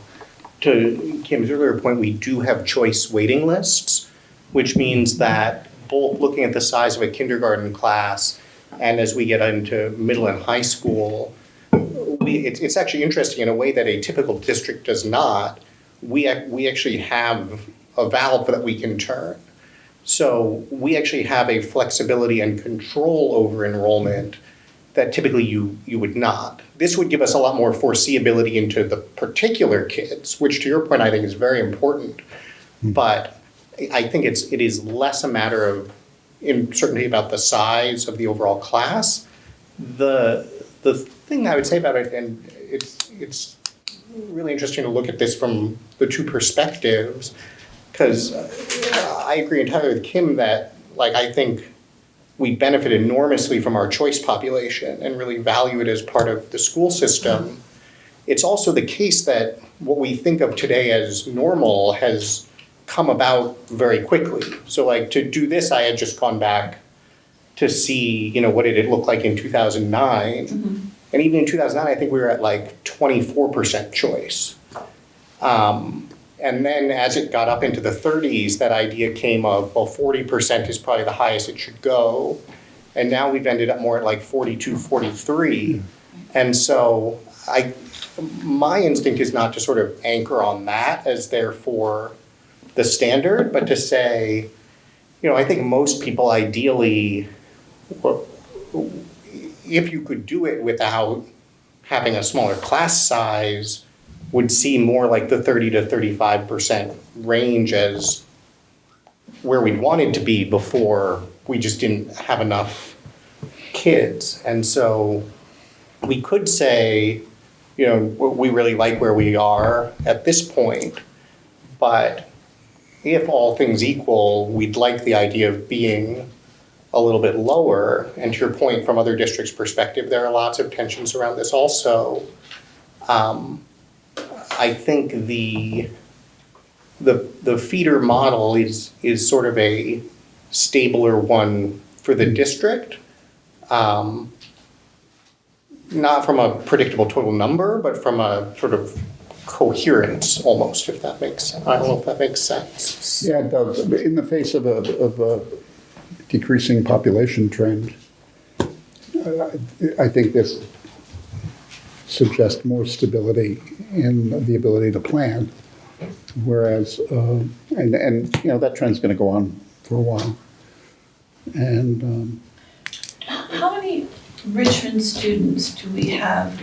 to Kim's earlier point, we do have choice waiting lists, which means that both looking at the size of a kindergarten class and as we get into middle and high school, it's actually interesting in a way that a typical district does not. We actually have a valve that we can turn. So we actually have a flexibility and control over enrollment that typically you would not. This would give us a lot more foreseeability into the particular kids, which to your point I think is very important. But I think it is less a matter of uncertainty about the size of the overall class. The thing I would say about it, and it's really interesting to look at this from the two perspectives, because I agree entirely with Kim that, like, I think we benefit enormously from our choice population and really value it as part of the school system. It's also the case that what we think of today as normal has come about very quickly. So like to do this, I had just gone back to see, what did it look like in 2009. Mm-hmm. And even in 2009, I think we were at like 24% choice. And then as it got up into the 30s, that idea came of, well, 40% is probably the highest it should go. And now we've ended up more at like 42, 43. And so my instinct is not to sort of anchor on that as therefore the standard, but to say, I think most people ideally, if you could do it without having a smaller class size, would see more like the 30 to 35% range as where we'd wanted to be before we just didn't have enough kids. And so we could say, we really like where we are at this point, but if all things equal, we'd like the idea of being a little bit lower. And to your point, from other districts' perspective, there are lots of tensions around this also. I think the feeder model is sort of a stabler one for the district. Not from a predictable total number, but from a sort of coherence almost, if that makes sense. I don't know if that makes sense. Yeah, it does. In the face of a decreasing population trend, I think this suggests more stability in the ability to plan. Whereas, and that trend's going to go on for a while. And how many Richmond students do we have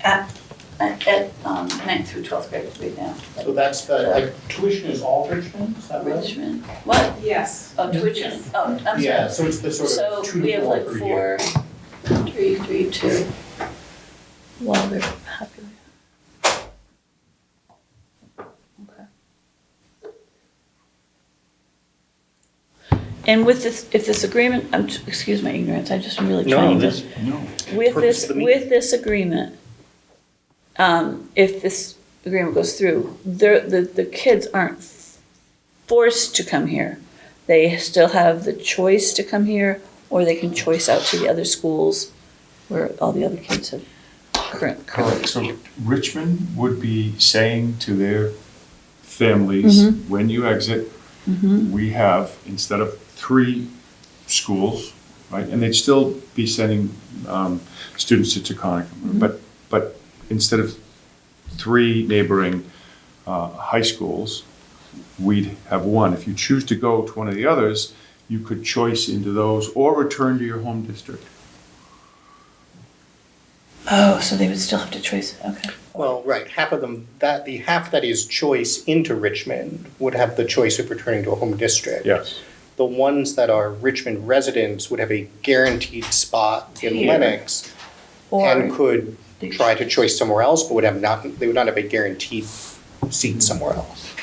at 9th through 12th grade right now? So that's tuition is all Richmond, is that right? Richmond, what? Yes. Oh, tuition, I'm sorry. Yeah, so it's the sort of 2 So we to have 4 like per 4, year. 3, 2. Well, they're popular. Okay. And with this, if this agreement, excuse my ignorance, I just am really trying to. With this agreement, if this agreement goes through, the kids aren't forced to come here. They still have the choice to come here, or they can choice out to the other schools where all the other kids have Correct. So Richmond would be saying to their families, when you exit, we have, instead of 3 schools, right, and they'd still be sending students to Taconic, but instead of 3 neighboring high schools, we'd have 1. If you choose to go to one of the others, you could choice into those or return to your home district. Oh, so they would still have to choice, okay. Well, right, half of them, the half that is choice into Richmond would have the choice of returning to a home district. Yes. the ones that are Richmond residents would have a guaranteed spot in Here. Lenox and could try to choice somewhere else, but they would not have a guaranteed seat somewhere else.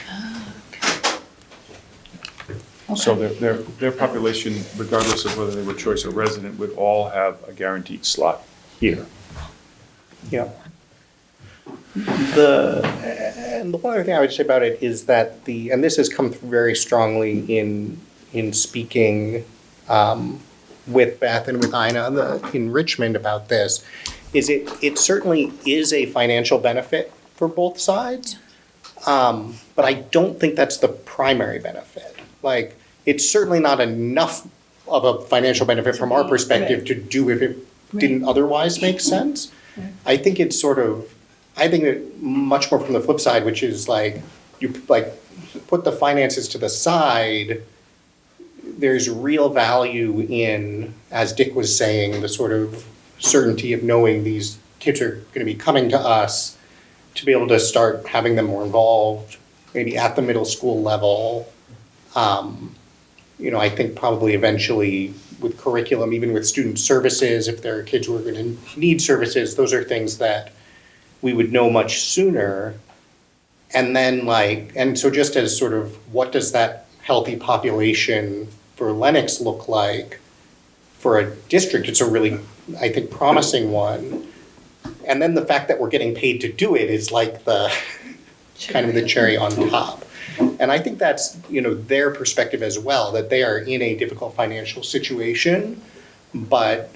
So their population, regardless of whether they were choice or resident, would all have a guaranteed slot here. Yeah. And the one other thing I would say about it is that and this has come through very strongly in speaking with Beth and with Ina in Richmond about this, is it certainly is a financial benefit for both sides, but I don't think that's the primary benefit. Like, it's certainly not enough of a financial benefit from our perspective to do if it didn't otherwise make sense. I think it's I think it much more from the flip side, which is like, you put the finances to the side, there's real value in, as Dick was saying, the sort of certainty of knowing these kids are gonna be coming to us, to be able to start having them more involved, maybe at the middle school level. I think probably eventually with curriculum, even with student services, if there are kids who are going to need services, those are things that we would know much sooner. And then and so just as sort of what does that healthy population for Lenox look like for a district? It's a really, I think, promising one. And then the fact that we're getting paid to do it is like the kind of the cherry on top. And I think that's, their perspective as well, that they are in a difficult financial situation. But,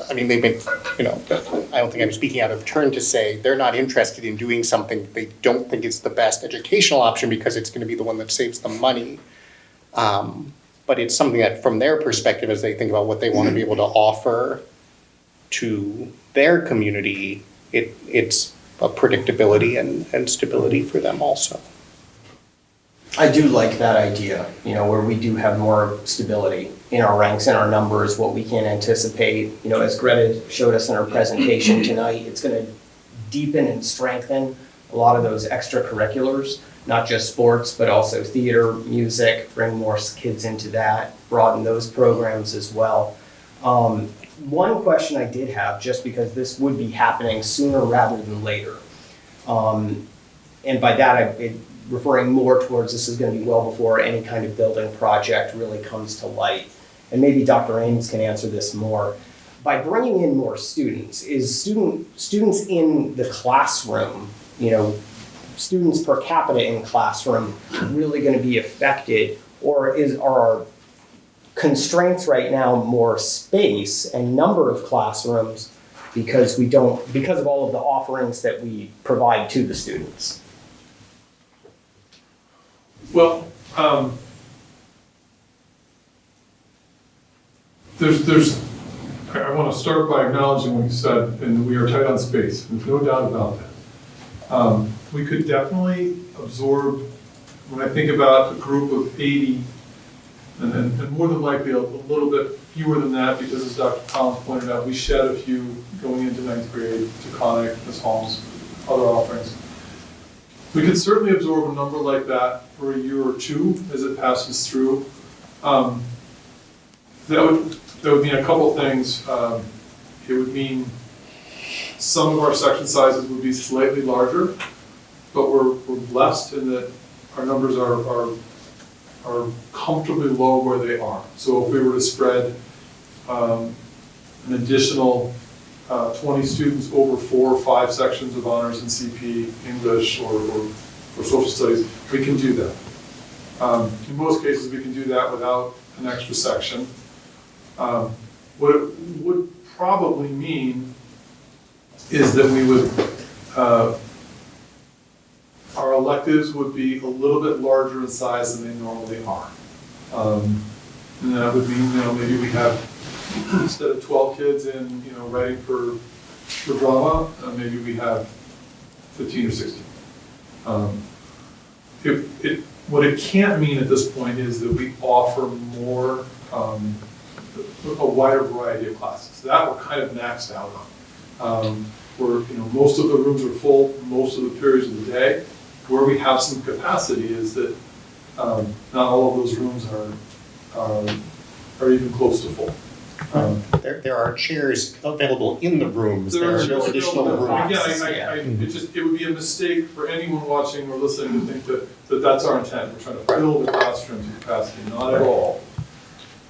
they've been, I don't think I'm speaking out of turn to say they're not interested in doing something they don't think is the best educational option because it's going to be the one that saves them money. But it's something that from their perspective, as they think about what they want to be able to offer to their community, it's a predictability and stability for them also. I do like that idea, where we do have more stability in our ranks and our numbers, what we can anticipate. As Greta showed us in her presentation tonight, it's going to deepen and strengthen a lot of those extracurriculars, not just sports, but also theater, music, bring more kids into that, broaden those programs as well. One question I did have, just because this would be happening sooner rather than later, and by that referring more towards this is going to be well before any kind of building project really comes to light. And maybe Dr. Ames can answer this more. By bringing in more students, is students in the classroom, students per capita in classroom really going to be affected, or are our constraints right now more space and number of classrooms because of all of the offerings that we provide to the students? Well, I want to start by acknowledging what you said, and we are tight on space. There's no doubt about that. We could definitely absorb, when I think about a group of 80, and more than likely a little bit fewer than that, because as Dr. Collins pointed out, we shed a few going into 9th grade to Conic, Miss Holmes, other offerings. We could certainly absorb a number like that for a year or two as it passes through. That would mean a couple things. It would mean some of our section sizes would be slightly larger, but we're blessed in that our numbers are comfortably low where they are. So if we were to spread an additional 20 students over 4 or 5 sections of honors in CP, English, or social studies, we can do that. In most cases, we can do that without an extra section. What it would probably mean is that we would, our electives would be a little bit larger in size than they normally are. And that would mean, maybe we have, instead of 12 kids in, writing for drama, maybe we have 15 or 16. What it can't mean at this point is that we offer more, a wider variety of classes. That we're kind of maxed out on. Where most of the rooms are full most of the periods of the day. Where we have some capacity is that not all of those rooms are are even close to full. There are chairs available in the rooms. There are no additional rooms. Again, it would be a mistake for anyone watching or listening to think that that's our intent. We're trying to fill the classroom to capacity, not at all.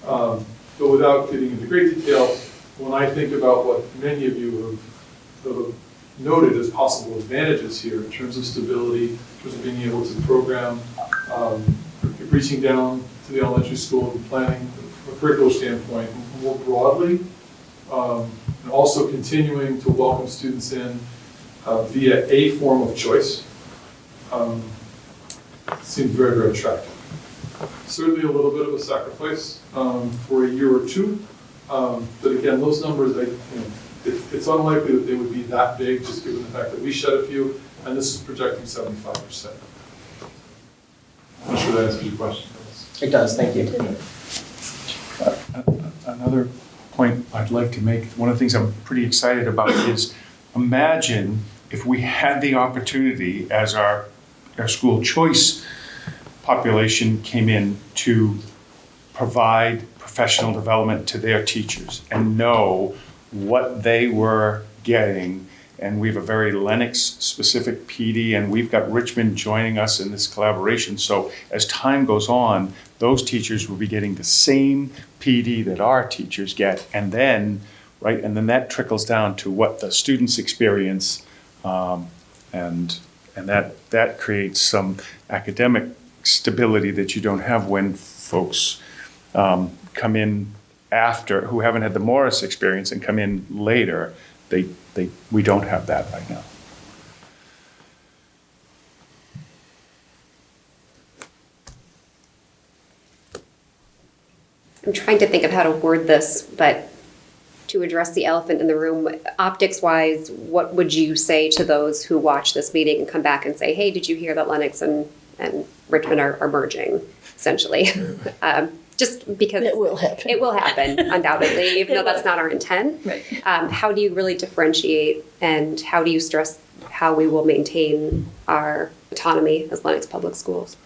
But without getting into great detail, when I think about what many of you have noted as possible advantages here in terms of stability, in terms of being able to program, reaching down to the elementary school and planning from a curricular standpoint more broadly, and also continuing to welcome students in via a form of choice, seems very, very attractive. Certainly a little bit of a sacrifice for a year or two, but again, those numbers, it's unlikely that they would be that big, just given the fact that we shed a few, and this is projecting 75%. I'm not sure that answers your question. It does, thank you. Another point I'd like to make, one of the things I'm pretty excited about is imagine if we had the opportunity as our school choice population came in to provide professional development to their teachers and know what they were getting. And we have a very Lenox specific PD, and we've got Richmond joining us in this collaboration. So as time goes on, those teachers will be getting the same PD that our teachers get. And then that trickles down to what the students experience. And that creates some academic stability that you don't have when folks come in after, who haven't had the Morris experience and come in later. We don't have that right now. I'm trying to think of how to word this, but to address the elephant in the room, optics-wise, what would you say to those who watch this meeting and come back and say, hey, did you hear that Lenox and Richmond are merging, essentially? Just because it will happen. It will happen, undoubtedly, even though that's not our intent. Right. How do you really differentiate, and how do you stress how we will maintain our autonomy as Lenox Public Schools?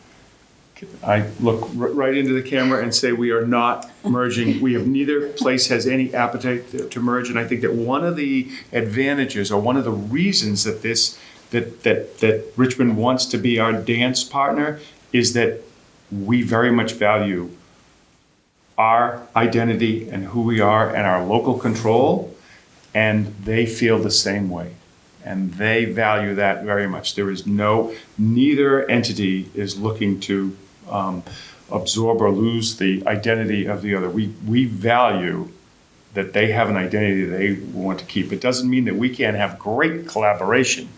I look right into the camera and say we are not merging. We have, neither place has any appetite to merge, and I think that one of the advantages, or one of the reasons that that Richmond wants to be our dance partner, is that we very much value our identity and who we are and our local control, and they feel the same way. And they value that very much. Neither entity is looking to absorb or lose the identity of the other. We value that they have an identity that they want to keep. It doesn't mean that we can't have great collaboration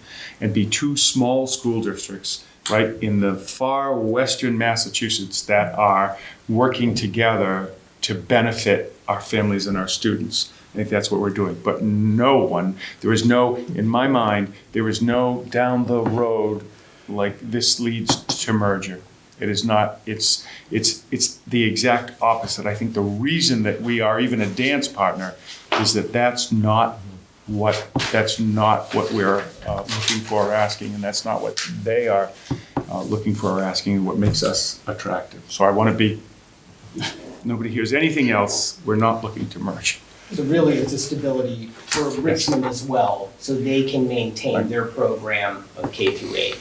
and be two small school districts right in the far western Massachusetts that are working together to benefit our families and our students. I think that's what we're doing. But in my mind, there is no down the road like this leads to merger. It is not, it's the exact opposite. I think the reason that we are even a dance partner is that that's not what we're looking for or asking, and that's not what they are looking for or asking, what makes us attractive. So I want to be, nobody hears anything else, we're not looking to merge. So really, it's a stability for Richmond as well, so they can maintain their program of K through 8,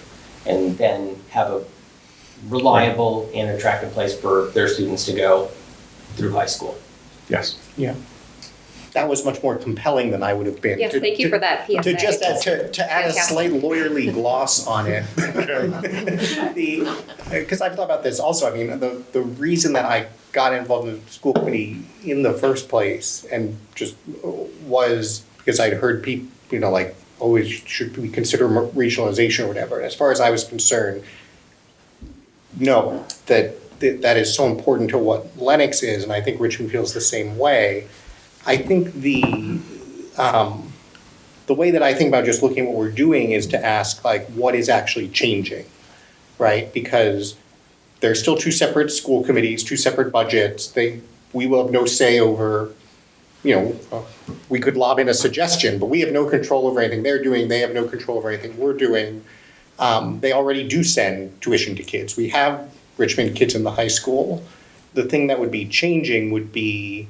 and then have a reliable and attractive place for their students to go through high school. Yes. Yeah. That was much more compelling than I would have been. Yes, thank you for that PSA. To just to add a slight lawyerly gloss on it. Because I've thought about this also. I mean, the reason that I got involved in the school committee in the first place and just was because I'd heard people, always should we consider regionalization or whatever. And as far as I was concerned, no, that is so important to what Lenox is, and I think Richmond feels the same way. I think the way that I think about just looking at what we're doing is to ask, what is actually changing, right? Because they're still two separate school committees, two separate budgets. We will have no say over, we could lob in a suggestion, but we have no control over anything they're doing. They have no control over anything we're doing. They already do send tuition to kids. We have Richmond kids in the high school. the thing that would be changing would be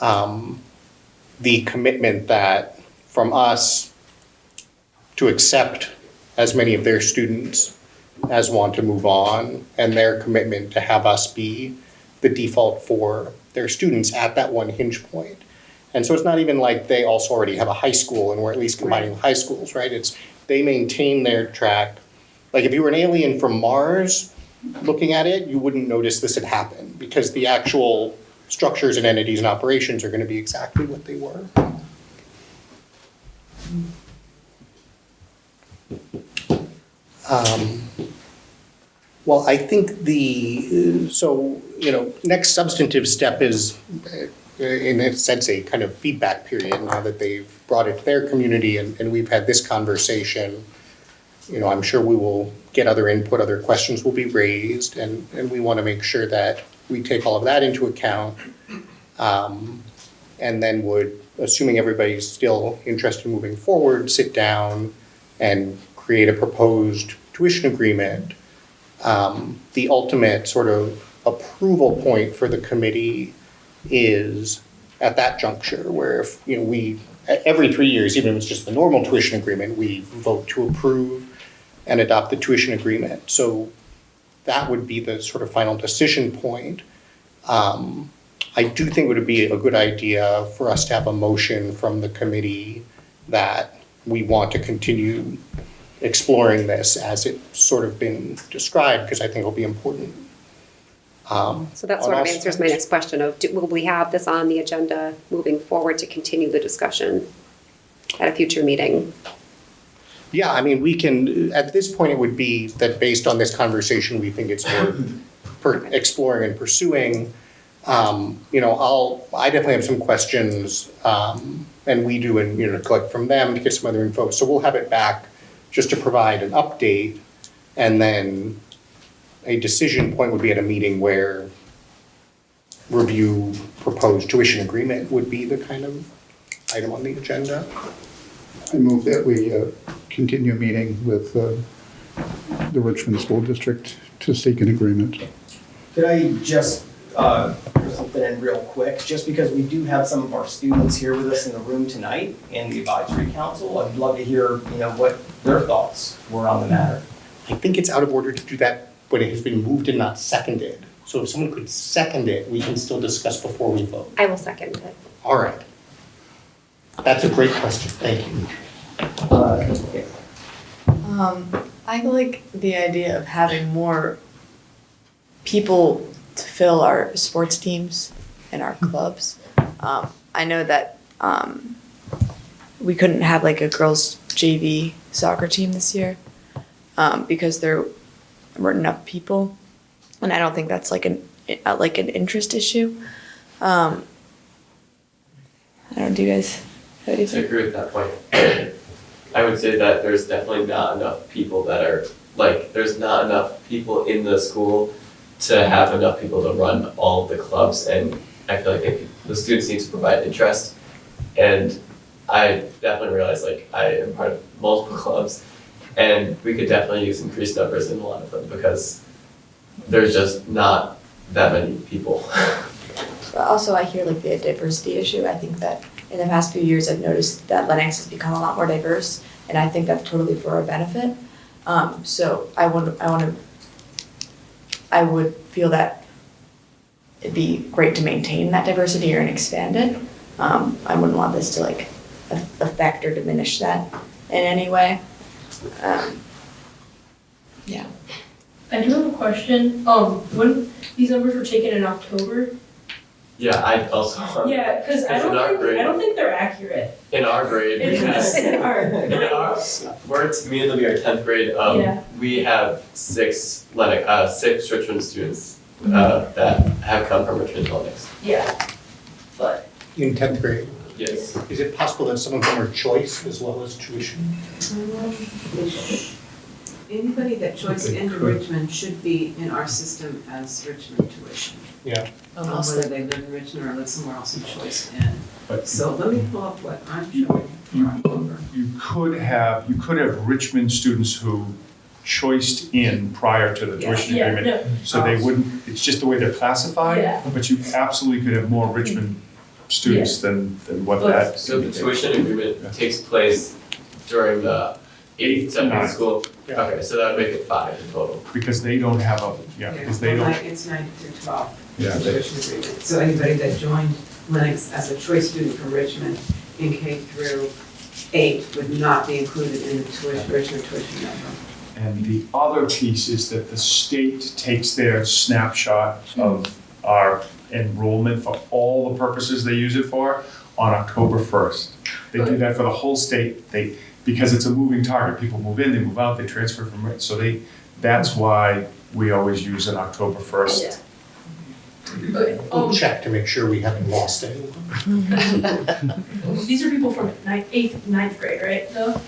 the commitment that from us to accept as many of their students as want to move on, and their commitment to have us be the default for their students at that one hinge point. And so it's not even like they also already have a high school and we're at least combining high schools, right? It's they maintain their track. Like if you were an alien from Mars looking at it, you wouldn't notice this had happened because the actual structures and entities and operations are going to be exactly what they were. Well, I think next substantive step is, in a sense, a kind of feedback period now that they've brought it to their community and we've had this conversation. I'm sure we will get other input, other questions will be raised, and we want to make sure that we take all of that into account. And then would, assuming everybody's still interested in moving forward, sit down and create a proposed tuition agreement. The ultimate sort of approval point for the committee is at that juncture where if we every 3 years, even if it's just the normal tuition agreement, we vote to approve and adopt the tuition agreement. So that would be the sort of final decision point. I do think it would be a good idea for us to have a motion from the committee that we want to continue exploring this as it's sort of been described, because I think it'll be important. So that sort of answers my next question of, will we have this on the agenda moving forward to continue the discussion at a future meeting? Yeah, I mean, we can, at this point, it would be that based on this conversation, we think it's worth exploring and pursuing. I definitely have some questions, and we do, and collect from them to get some other info. So we'll have it back just to provide an update, and then a decision point would be at a meeting where review proposed tuition agreement would be the kind of item on the agenda. I move that we continue meeting with the Richmond School District to seek an agreement. Could I just throw something in real quick? Just because we do have some of our students here with us in the room tonight in the advisory council, I'd love to hear what their thoughts were on the matter. I think it's out of order to do that when it has been moved and not seconded. So if someone could second it, we can still discuss before we vote. I will second it. All right. That's a great question. Thank you. I like the idea of having more people to fill our sports teams and our clubs. I know that we couldn't have like a girls' JV soccer team this year because there weren't enough people, and I don't think that's like an interest issue. I don't. Do you guys? I agree with that point. I would say that there's definitely not enough people that are there's not enough people in the school to have enough people to run all of the clubs, and I feel like the students need to provide interest. And I definitely realize I am part of multiple clubs, and we could definitely use increased numbers in a lot of them because there's just not that many people. Also, I hear the diversity issue. I think that in the past few years, I've noticed that Lenox has become a lot more diverse, and I think that's totally for our benefit. So I would feel that it'd be great to maintain that diversity and expand it. I wouldn't want this to affect or diminish that in any way. Yeah. I do have a question. When these numbers were taken in October. Yeah, I also. Yeah, because I don't think they're accurate. In our grade, me and Libby are 10th grade. We have six Richmond students that have come from Richmond Lenox. Yeah, but. In 10th grade? Yes. Is it possible that some of them are choice as well as tuition? Anybody that choice into Richmond should be in our system as Richmond tuition. Yeah. Whether they live in Richmond or live somewhere else and choice in. So let me pull up what I'm showing for October. You could have Richmond students who choiced in prior to the tuition Yeah, agreement. no. So they wouldn't, it's just the way they're classified, Yeah. but you absolutely could have more Richmond students than what that. So the tuition agreement takes place during the 8th, 7th ninth. school? Yeah. Okay, so that would make it 5 in total. Because they don't have a, because they don't. It's 9 through 12. Yeah, the they- tuition agreement. So anybody that joined Lenox as a choice student from Richmond in K through 8 would not be included in the Richmond tuition number. And the other piece is that the state takes their snapshot of our enrollment for all the purposes they use it for on October 1st. They do that for the whole state, because it's a moving target. People move in, they move out, they transfer from, so that's why we always use an October 1st. Okay. We'll check to make sure we haven't lost anyone. These are people from 8th, 9th grade, right? Though.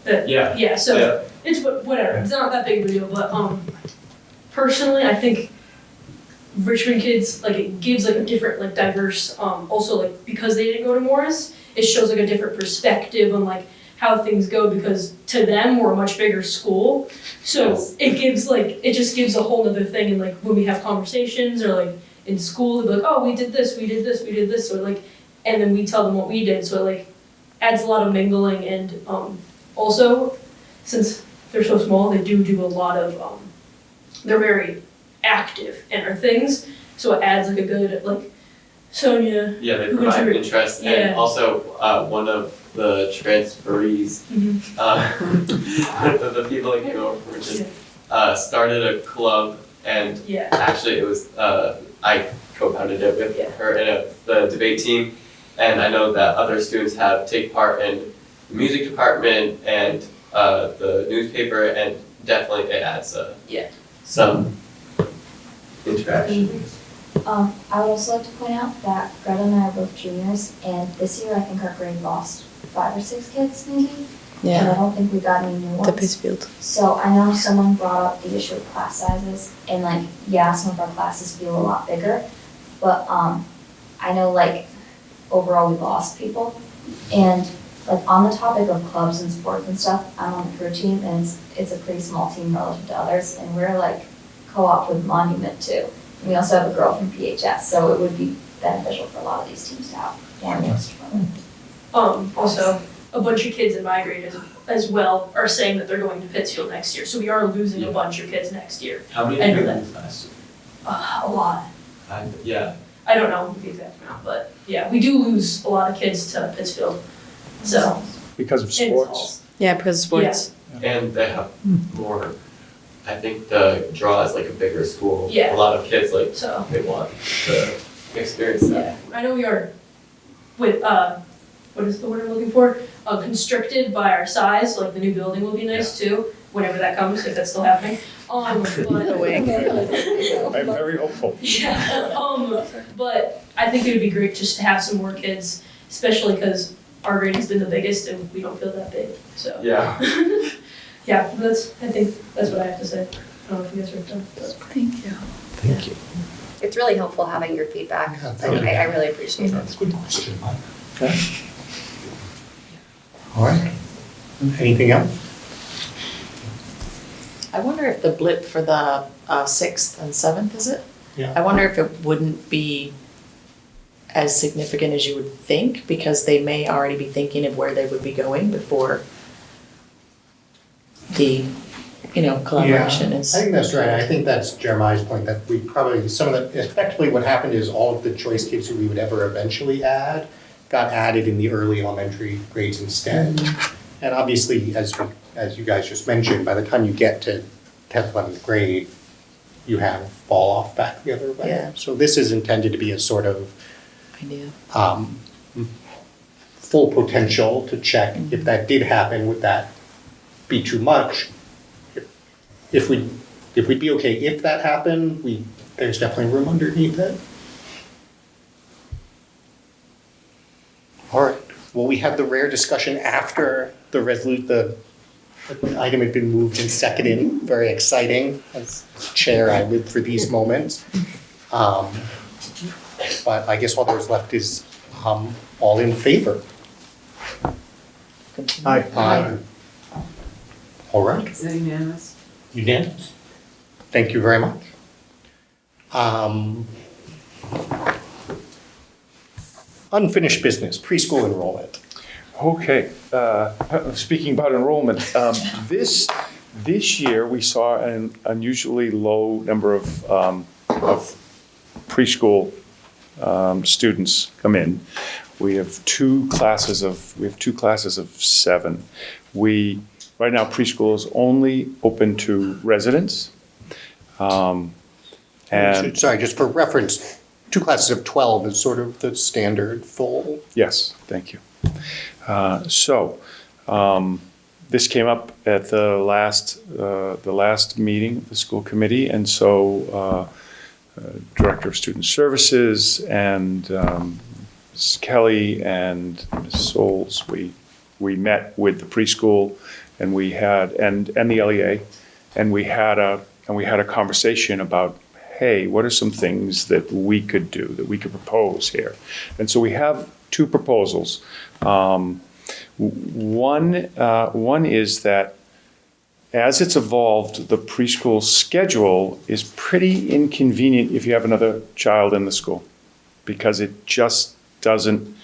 Yeah. Yeah. So Yeah. it's whatever. It's not that big of a deal, but personally, I think Richmond kids like it gives like a different like diverse. Also like because they didn't go to Morris, it shows like a different perspective on like how things go because to them we're a much bigger school. So it gives like it just gives a whole nother thing and like when we have conversations or like in school they'll be like, oh we did this, we did this, we did this, so like and then we tell them what we did. So it like adds a lot of mingling and also since they're so small they do a lot of they're very active in our things. So it adds like a good like Sonia. Yeah, they provide interest, and Yeah. also one of the transferees, the people that came over from Richmond, started a club, and actually it was I co-founded it with her in the debate team, and I know that other students have take part in the music department and the newspaper, and definitely it adds some interaction. I would also like to point out that Greta and I are both juniors, and this year I think our grade lost 5 or 6 kids maybe. Yeah. And I don't think we got any new ones. The Pittsfield. So I know someone brought up the issue of class sizes, and like, yeah, some of our classes feel a lot bigger, but I know like overall we lost people. And like on the topic of clubs and sports and stuff, I'm on the crew team, and it's a pretty small team relative to others, and we're like co-op with Monument too. And we also have a girl from PHS, so it would be beneficial for a lot of these teams to have more interest from it. Also, a bunch of kids in my grade as well are saying that they're going to Pittsfield next year. So we are losing a bunch of kids next year. How many And did then- you last year? A lot. Yeah. I don't know the exact amount, but yeah, we do lose a lot of kids to Pittsfield. So. Because of And sports. Yeah, because of sports. And they have more, I think the draw is like a bigger school. Yeah. A lot of kids like, So. they want to experience that. Yeah, I know we are with, what is the word I'm looking for? Constricted by our size, like the new building will be nice too, whenever that comes, if that's still happening. But. I'm very hopeful. Yeah, but I think it would be great just to have some more kids, especially because our grade has been the biggest and we don't feel that big, so. Yeah. Yeah, I think that's what I have to say. I don't know if you guys are done, but. Thank you. Thank you. It's really helpful having your feedback. Yeah, So thank you. I really appreciate it. That's a good question. Okay. All right. Anything else? I wonder if the blip for the 6th and 7th, is it? Yeah. I wonder if it wouldn't be as significant as you would think, because they may already be thinking of where they would be going before the, collaboration is. I think that's right. I think that's Jeremiah's point, that we probably, effectively what happened is all of the choice kids who we would ever eventually add got added in the early elementary grades instead. And obviously, as you guys just mentioned, by the time you get to 10th, 11th grade, you have fall off back the other way. Yeah. So this is intended to be a sort of Idea. full potential to check if that did happen, would that be too much? If we'd be okay if that happened, there's definitely room underneath it. All right, well, we had the rare discussion after the item had been moved and seconded, very exciting. As chair, I live for these moments. But I guess all there's left is all in favor. Aye. Aye. All right. Is that unanimous? Unanimous. Thank you very much. Unfinished business, preschool enrollment. Okay, speaking about enrollment, this year we saw an unusually low number of preschool students come in. We have two classes of 7. Right now preschool is only open to residents. And sorry, just for reference, 2 classes of 12 is sort of the standard full. Yes, thank you. This came up at the last meeting of the school committee, and so Director of Student Services and Ms. Kelly and Ms. Souls, we met with the preschool and we had and the LEA, and we had a conversation about, hey, what are some things that we could do, that we could propose here? And so we have 2 proposals. One is that as it's evolved, the preschool schedule is pretty inconvenient if you have another child in the school, because it just doesn't,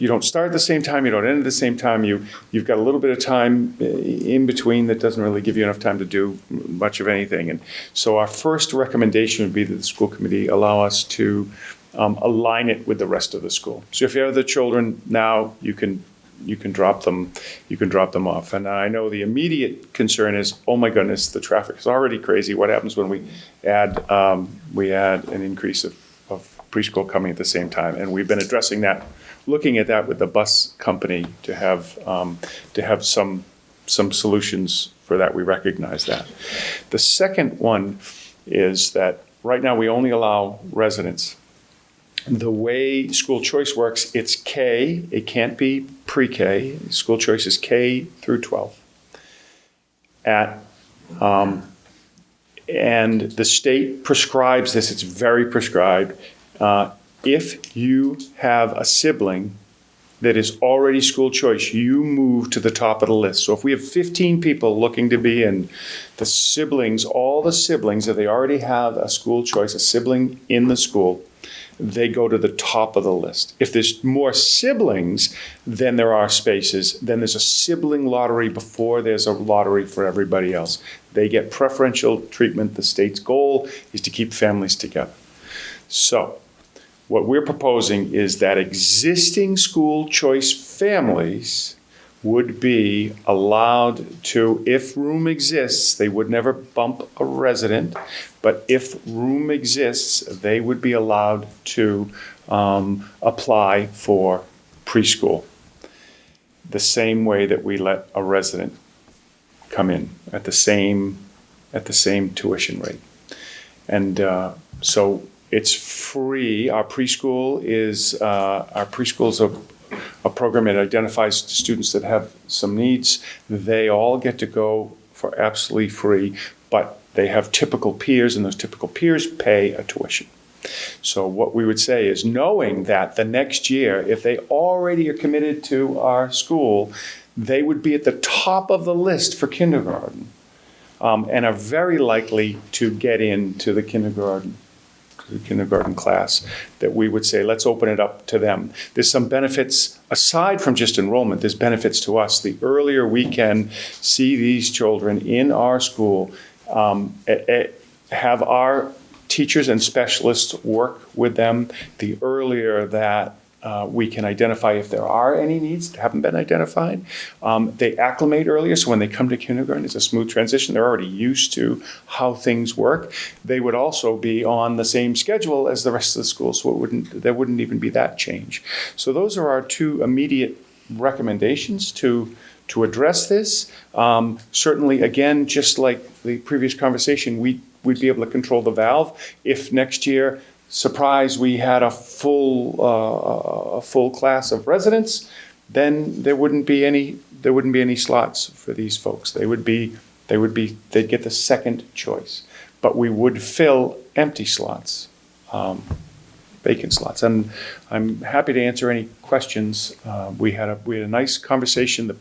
you don't start at the same time, you don't end at the same time, you've got a little bit of time in between that doesn't really give you enough time to do much of anything. And so our first recommendation would be that the school committee allow us to align it with the rest of the school. So if you have the children now, you can drop them off. And I know the immediate concern is, oh my goodness, the traffic is already crazy. What happens when we add an increase of preschool coming at the same time? And we've been addressing that, looking at that with the bus company to have some solutions for that. We recognize that. The second one is that right now we only allow residents. The way school choice works, it's K, it can't be pre-K. School choice is K through 12. And the state prescribes this, it's very prescribed. If you have a sibling that is already school choice, you move to the top of the list. So if we have 15 people looking to be in, the siblings, all the siblings, if they already have a school choice, a sibling in the school, they go to the top of the list. If there's more siblings, then there are spaces. Then there's a sibling lottery before there's a lottery for everybody else. They get preferential treatment. The state's goal is to keep families together. So what we're proposing is that existing school choice families would be allowed to, if room exists, they would never bump a resident, but if room exists, they would be allowed to apply for preschool the same way that we let a resident come in at the same tuition rate. And so it's free. Our preschool is a program that identifies students that have some needs. They all get to go for absolutely free, but they have typical peers, and those typical peers pay a tuition. So what we would say is, knowing that the next year, if they already are committed to our school, they would be at the top of the list for kindergarten, and are very likely to get into the kindergarten class, that we would say, let's open it up to them. There's some benefits, aside from just enrollment, there's benefits to us. The earlier we can see these children in our school, have our teachers and specialists work with them, the earlier that we can identify if there are any needs that haven't been identified. They acclimate earlier, so when they come to kindergarten, it's a smooth transition. They're already used to how things work. They would also be on the same schedule as the rest of the school, so there wouldn't even be that change. So those are our 2 immediate recommendations to address this. Certainly, again, just like the previous conversation, we'd be able to control the valve. If next year, surprise, we had a full class of residents, then there wouldn't be any slots for these folks. They'd get the second choice, but we would fill empty slots vacant slots. And I'm happy to answer any questions. We had a nice conversation. The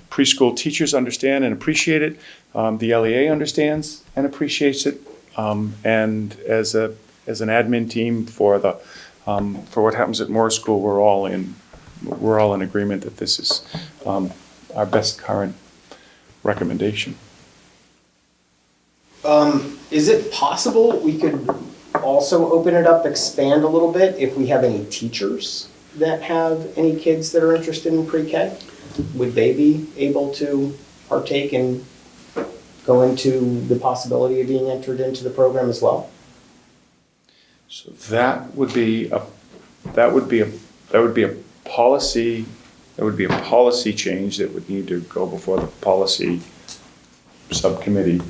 preschool teachers understand and appreciate it. The LEA understands and appreciates it. And as an admin team for what happens at Morris School, we're all in agreement that this is our best current recommendation. Is it possible we could also open it up, expand a little bit if we have any teachers that have any kids that are interested in pre-K? Would they be able to partake and go into the possibility of being entered into the program as well? So that would be a policy change that would need to go before the policy subcommittee.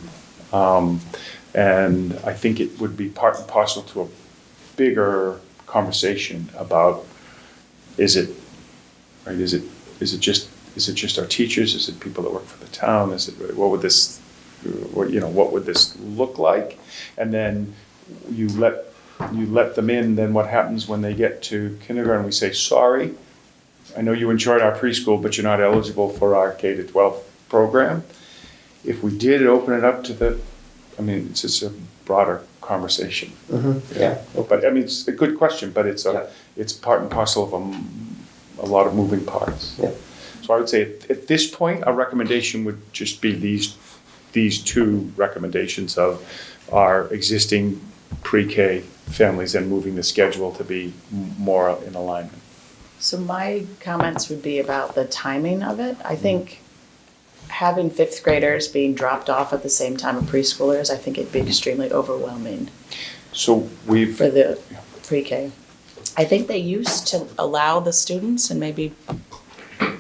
And I think it would be part and parcel to a bigger conversation about is it just our teachers? Is it people that work for the town? Is it what would this look like? And then you let them in. Then what happens when they get to kindergarten? We say, sorry, I know you enjoyed our preschool, but you're not eligible for our K-12 program. If we did open it up to it's just a broader conversation. Mm-hmm. Yeah. But I mean, it's a good question, but it's part and parcel of a lot of moving parts. Yeah. So I would say at this point, our recommendation would just be these two recommendations of our existing pre-K families and moving the schedule to be more in alignment. So my comments would be about the timing of it. I think having fifth graders being dropped off at the same time of preschoolers, I think it'd be extremely overwhelming. So for the pre-K. I think they used to allow the students, and maybe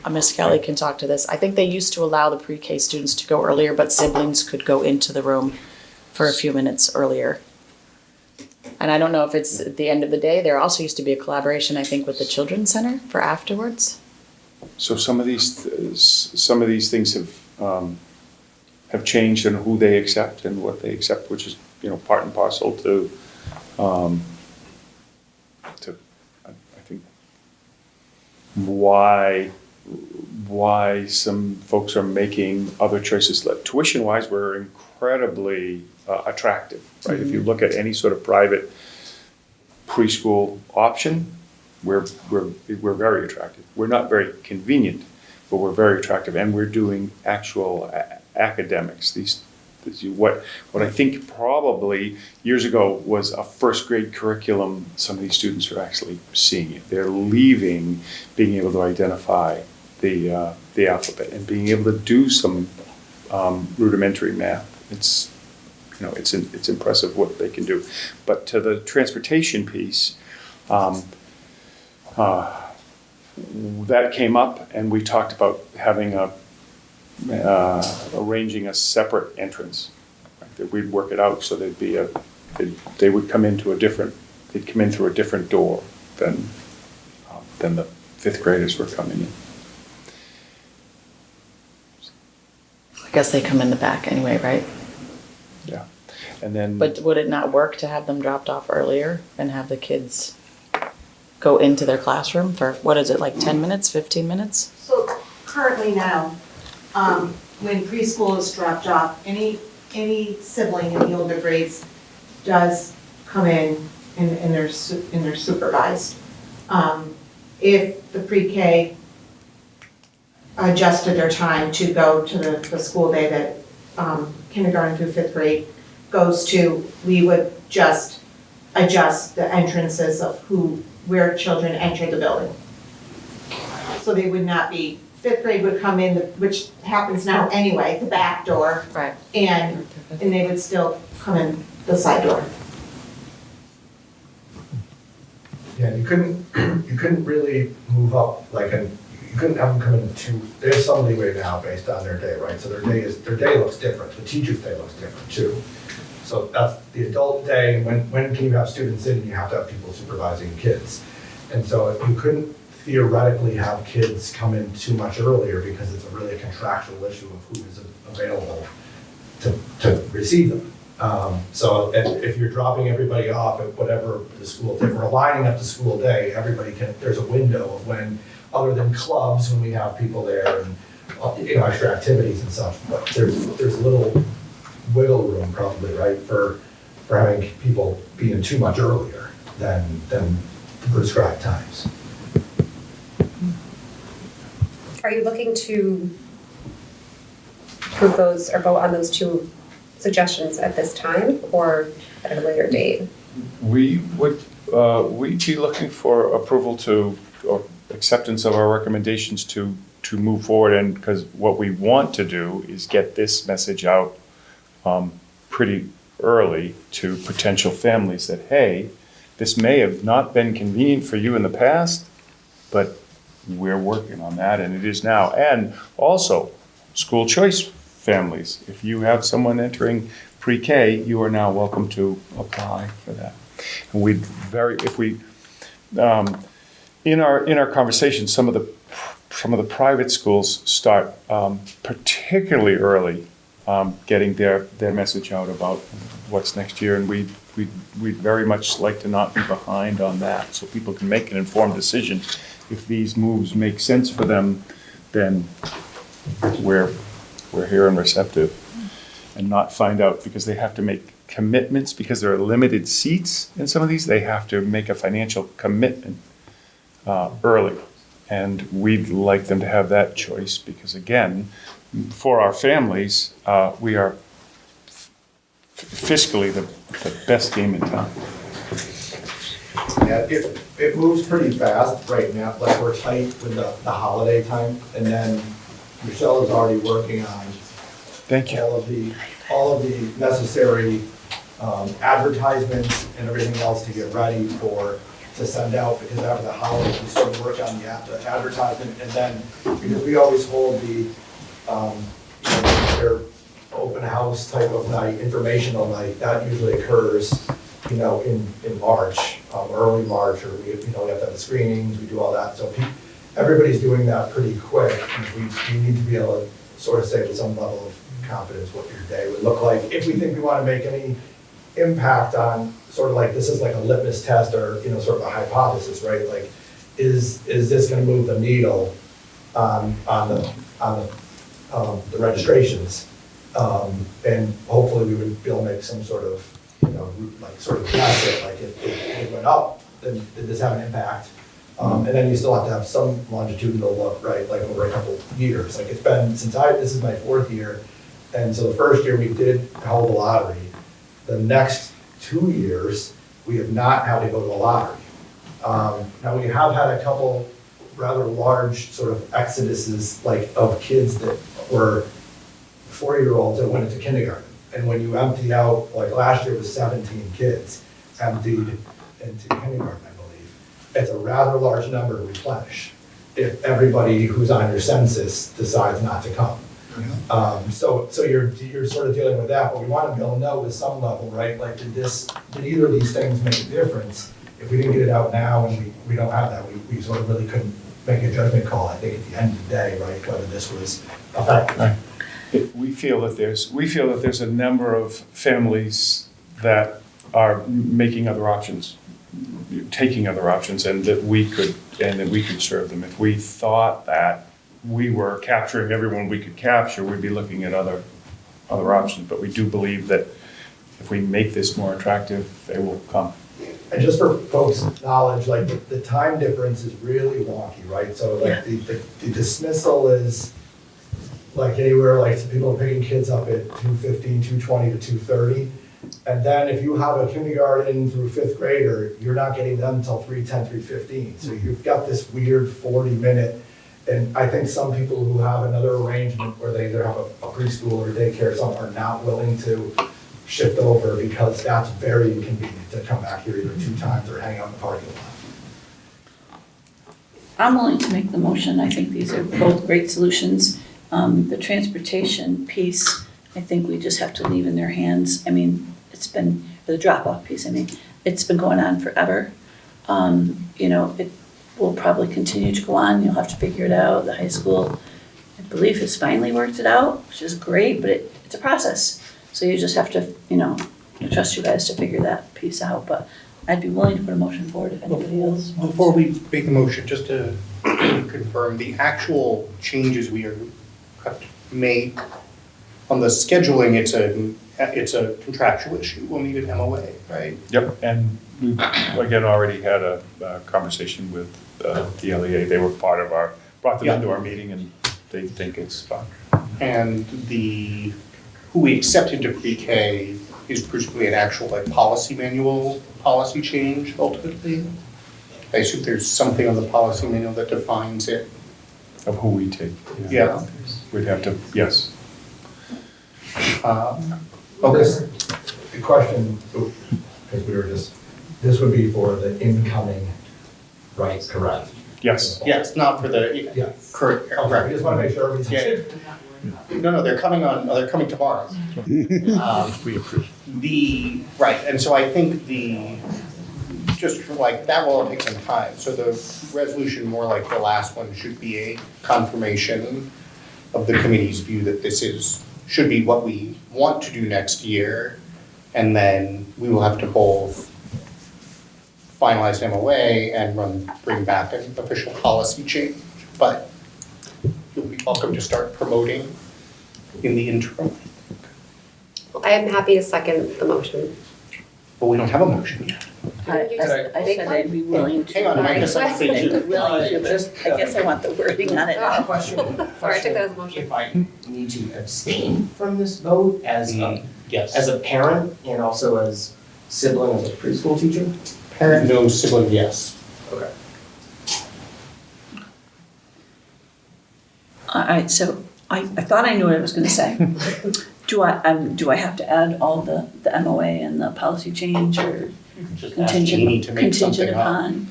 Miss Kelly can talk to this, I think they used to allow the pre-K students to go earlier, but siblings could go into the room for a few minutes earlier. And I don't know if it's at the end of the day. There also used to be a collaboration, I think, with the Children's Center for afterwards. So some of these things have changed in who they accept and what they accept, which is part and parcel to I think why some folks are making other choices. Tuition wise, we're incredibly attractive, right? Mm-hmm. If you look at any sort of private preschool option, we're very attractive. We're not very convenient, but we're very attractive, and we're doing actual academics. What I think probably years ago was a first grade curriculum. Some of these students are actually seeing it. They're leaving being able to identify the alphabet and being able to do some rudimentary math. It's impressive what they can do. But to the transportation piece. That came up, and we talked about having arranging a separate entrance. Right? That we'd work it out so they'd come in through a different door than the fifth graders were coming in. I guess they come in the back anyway, right? Yeah, and then. But would it not work to have them dropped off earlier and have the kids go into their classroom for, 10 minutes, 15 minutes? So currently now, when preschool is dropped off, any sibling in the older grades does come in and they're supervised. If the pre-K adjusted their time to go to the school day that kindergarten through fifth grade goes to, we would just adjust the entrances of where children enter the building. So they would not be, fifth grade would come in, which happens now anyway, the back door. Right. And they would still come in the side door. Yeah, you couldn't really move up you couldn't have them come in there's some leeway now based on their day, right? So their day looks different, the teacher's day looks different too. So that's the adult day. When can you have students in? You have to have people supervising kids. And so you couldn't theoretically have kids come in too much earlier because it's really a contractual issue of who is available to receive them. So if you're dropping everybody off at whatever the school, if we're lining up the school day, everybody can, there's a window of when, other than clubs, when we have people there and, extra activities and stuff, but there's a little wiggle room probably, right, for having people being too much earlier than the prescribed times. Are you looking to prove those or vote on those two suggestions at this time or at a later date? We would, we'd be looking for approval or acceptance of our recommendations to move forward, and because what we want to do is get this message out pretty early to potential families that, hey, this may have not been convenient for you in the past, but we're working on that, and it is now. And also, school choice families, if you have someone entering pre-K, you are now welcome to apply for that. And in our conversation, some of the private schools start particularly early getting their message out about what's next year, and we'd very much like to not be behind on that, so people can make an informed decision. If these moves make sense for them, then we're here and receptive, and not find out, because they have to make commitments, because there are limited seats in some of these, they have to make a financial commitment early. And we'd like them to have that choice, because again, for our families, we are fiscally the best game in town. Yeah, it moves pretty fast right now, like we're tight with the holiday time, and then Michelle is already working on all of the necessary advertisements and everything else to get ready to send out, because after the holidays, we sort of work on the advertisement, and then, because we always hold the, their open house type of night, informational night, that usually occurs, in March, early March, or we have to have the screenings, we do all that, so everybody's doing that pretty quick, and we need to be able to sort of say with some level of confidence what your day would look like. If we think we want to make any impact on, sort of like, this is like a litmus test, or, sort of a hypothesis, right? Like, is this going to move the needle on the registrations? And hopefully we would be able to make some sort of, like sort of guess it, like if it went up, then did this have an impact? And then you still have to have some longitudinal look, right? Like over a couple of years. Like it's been, this is my 4th year. And so the first year we did hold the lottery. The next 2 years, we have not had to go to a lottery. Now we have had a couple rather large sort of exoduses, like of kids that were 4-year-olds that went into kindergarten. And when you empty out, like last year was 17 kids emptied into kindergarten, I believe. It's a rather large number to replenish if everybody who's on your census decides not to come. So you're sort of dealing with that, but we want to be able to know with some level, right? Like, did either of these things make a difference? If we didn't get it out now and we don't have that, we sort of really couldn't make a judgment call, I think, at the end of the day, right, whether this was effective. Right. We feel that there's a number of families that are making other options, taking other options, and that we could serve them. If we thought that we were capturing everyone we could capture, we'd be looking at other options. But we do believe that if we make this more attractive, they will come. And just for folks' knowledge, like the time difference is really wonky, right? So like the dismissal is like anywhere, like some people are picking kids up at 2:15, 2:20 to 2:30. And then if you have a kindergarten through 5th grader, you're not getting them until 3:10, 3:15. So you've got this weird 40-minute, and I think some people who have another arrangement where they either have a preschool or daycare or something are not willing to shift over, because that's very inconvenient to come back here either 2 times or hang out in the parking lot. I'm willing to make the motion. I think these are both great solutions. The transportation piece, I think we just have to leave in their hands. I mean, it's been, the drop-off piece, it's been going on forever. It will probably continue to go on. You'll have to figure it out. The high school, I believe, has finally worked it out, which is great, but it's a process. So you just have to, I trust you guys to figure that piece out, but I'd be willing to put a motion forward if anybody else wants. Before we make the motion, just to confirm, the actual changes we have made on the scheduling, it's a contractual issue. We'll need an MOA, right? Yep, and we, again, already had a conversation with the LEA. They were part of brought them into our meeting, and they think it's fine. And who we accept into pre-K is presumably an actual policy manual, policy change ultimately. I assume there's something on the policy manual that defines it. Of who we take. Yeah. We'd have to, yes. Okay. The question, because we were this would be for the incoming, right, correct? Yes. Yes, not for the current. Okay, I just want to make sure everything's. Yeah. No, they're coming tomorrow. We approve. Right, and so I think just for that will take some time. So the resolution, more like the last one, should be a confirmation of the committee's view that this should be what we want to do next year. And then we will have to both finalize MOA and bring back an official policy change. But you'll be welcome to start promoting in the interim. I am happy to second the motion. But we don't have a motion yet. I said I'd be willing to. Hang on, I guess I I'd be willing to, but I guess I want the wording on it. Question. Sorry, I took that as a motion. If I need to abstain from this vote as a parent and also as sibling of a preschool teacher? Parent, no. Sibling, yes. Okay. All right, so I thought I knew what I was gonna say. Do I have to add all the MOA and the policy change, or Just ask Jeannie to make something contingent upon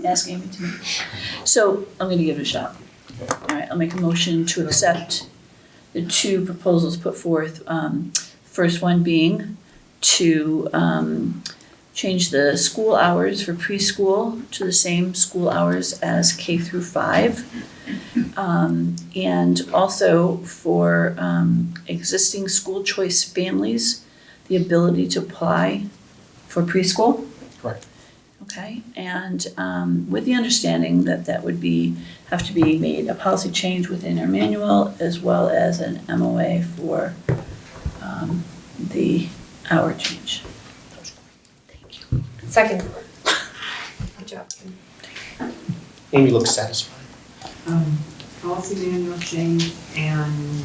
ask Amy to make? So I'm gonna give it a shot. All right, I'll make a motion to accept the two proposals put forth. First one being to change the school hours for preschool to the same school hours as K through 5. And also for existing school choice families, the ability to apply for preschool. Correct. Okay, and with the understanding that that would have to be made a policy change within our manual, as well as an MOA for the hour change. Thank you. Second. Good job. Amy looks satisfied. Policy manual change and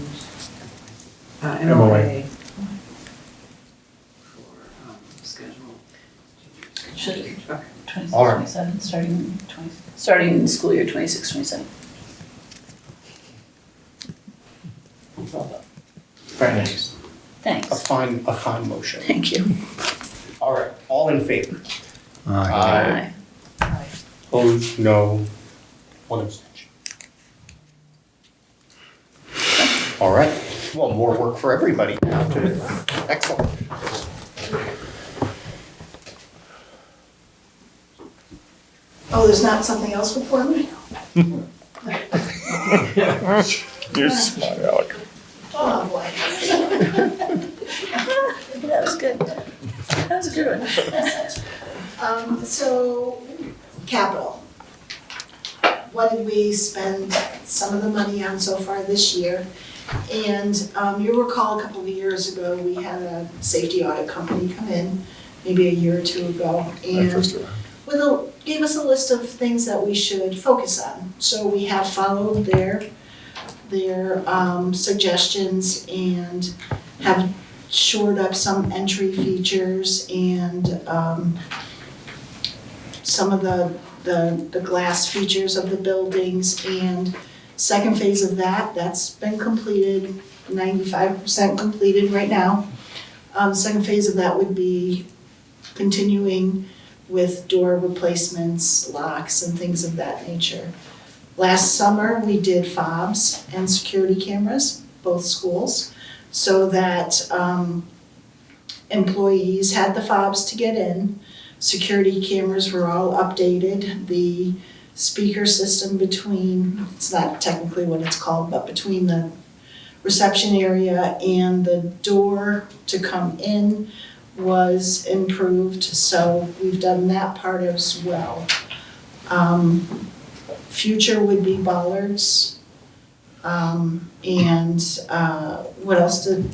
MOA. MOA. For schedule. Should Okay. 26, All right. 27, starting in school year 26, 27. Very nice. Thanks. A fine motion. Thank you. All right, all in favor? Aye. Opposed, no. One abstention. All right, well, more work for everybody now too. Excellent. Oh, there's not something else before me? You're smart, Alec. Oh, boy. That was good. That was a good one. So, capital. What did we spend some of the money on so far this year? And you recall a couple of years ago, we had a safety audit company come in, maybe a year or two ago, and gave us a list of things that we should focus on. So we have followed their suggestions and have shored up some entry features and some of the glass features of the buildings. And second phase of that's been completed, 95% completed right now. Second phase of that would be continuing with door replacements, locks, and things of that nature. Last summer, we did fobs and security cameras, both schools, so that employees had the fobs to get in. Security cameras were all updated. The speaker system between, it's not technically what it's called, but between the reception area and the door to come in was improved, so we've done that part as well. Future would be bollards. And what else did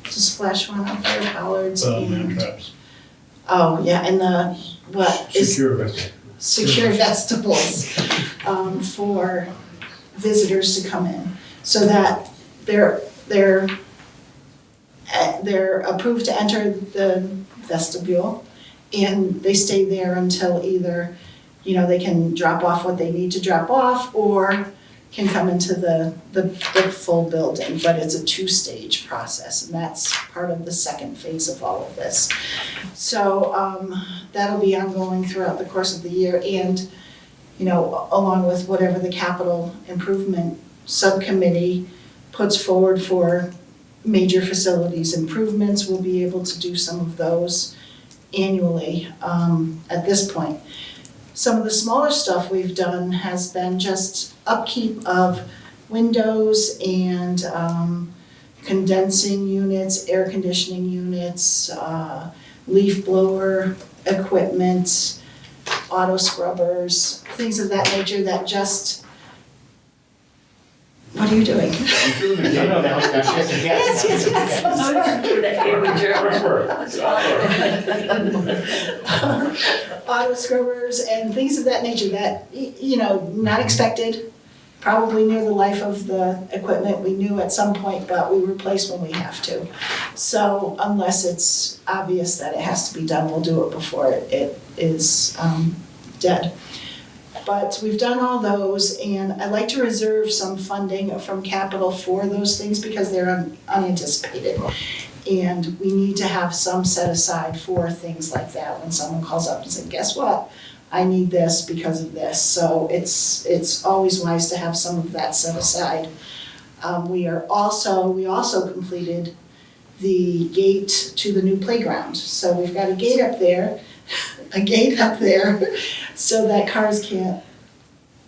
Splash one out there? Bollards and. traps. Oh, yeah, and the, what is. Secure vegetables for visitors to come in, so that they're approved to enter the vestibule, and they stay there until either, they can drop off what they need to drop off, or can come into the full building, but it's a two-stage process, and that's part of the second phase of all of this. So that'll be ongoing throughout the course of the year, and along with whatever the capital improvement subcommittee puts forward for major facilities improvements, we'll be able to do some of those annually at this point. Some of the smaller stuff we've done has been just upkeep of windows and condensing units, air conditioning units, leaf blower equipment, auto scrubbers, things of that nature that just. What are you doing? I'm doing the No, that was good. Yes, I'm sorry. Auto scrubbers and things of that nature that, not expected, probably near the life of the equipment. We knew at some point, but we replace when we have to. So unless it's obvious that it has to be done, we'll do it before it is dead. But we've done all those, and I'd like to reserve some funding from capital for those things because they're unanticipated. And we need to have some set aside for things like that when someone calls up and says, guess what? I need this because of this. So it's always wise to have some of that set aside. We also completed the gate to the new playground. So we've got a gate up there, so that cars can't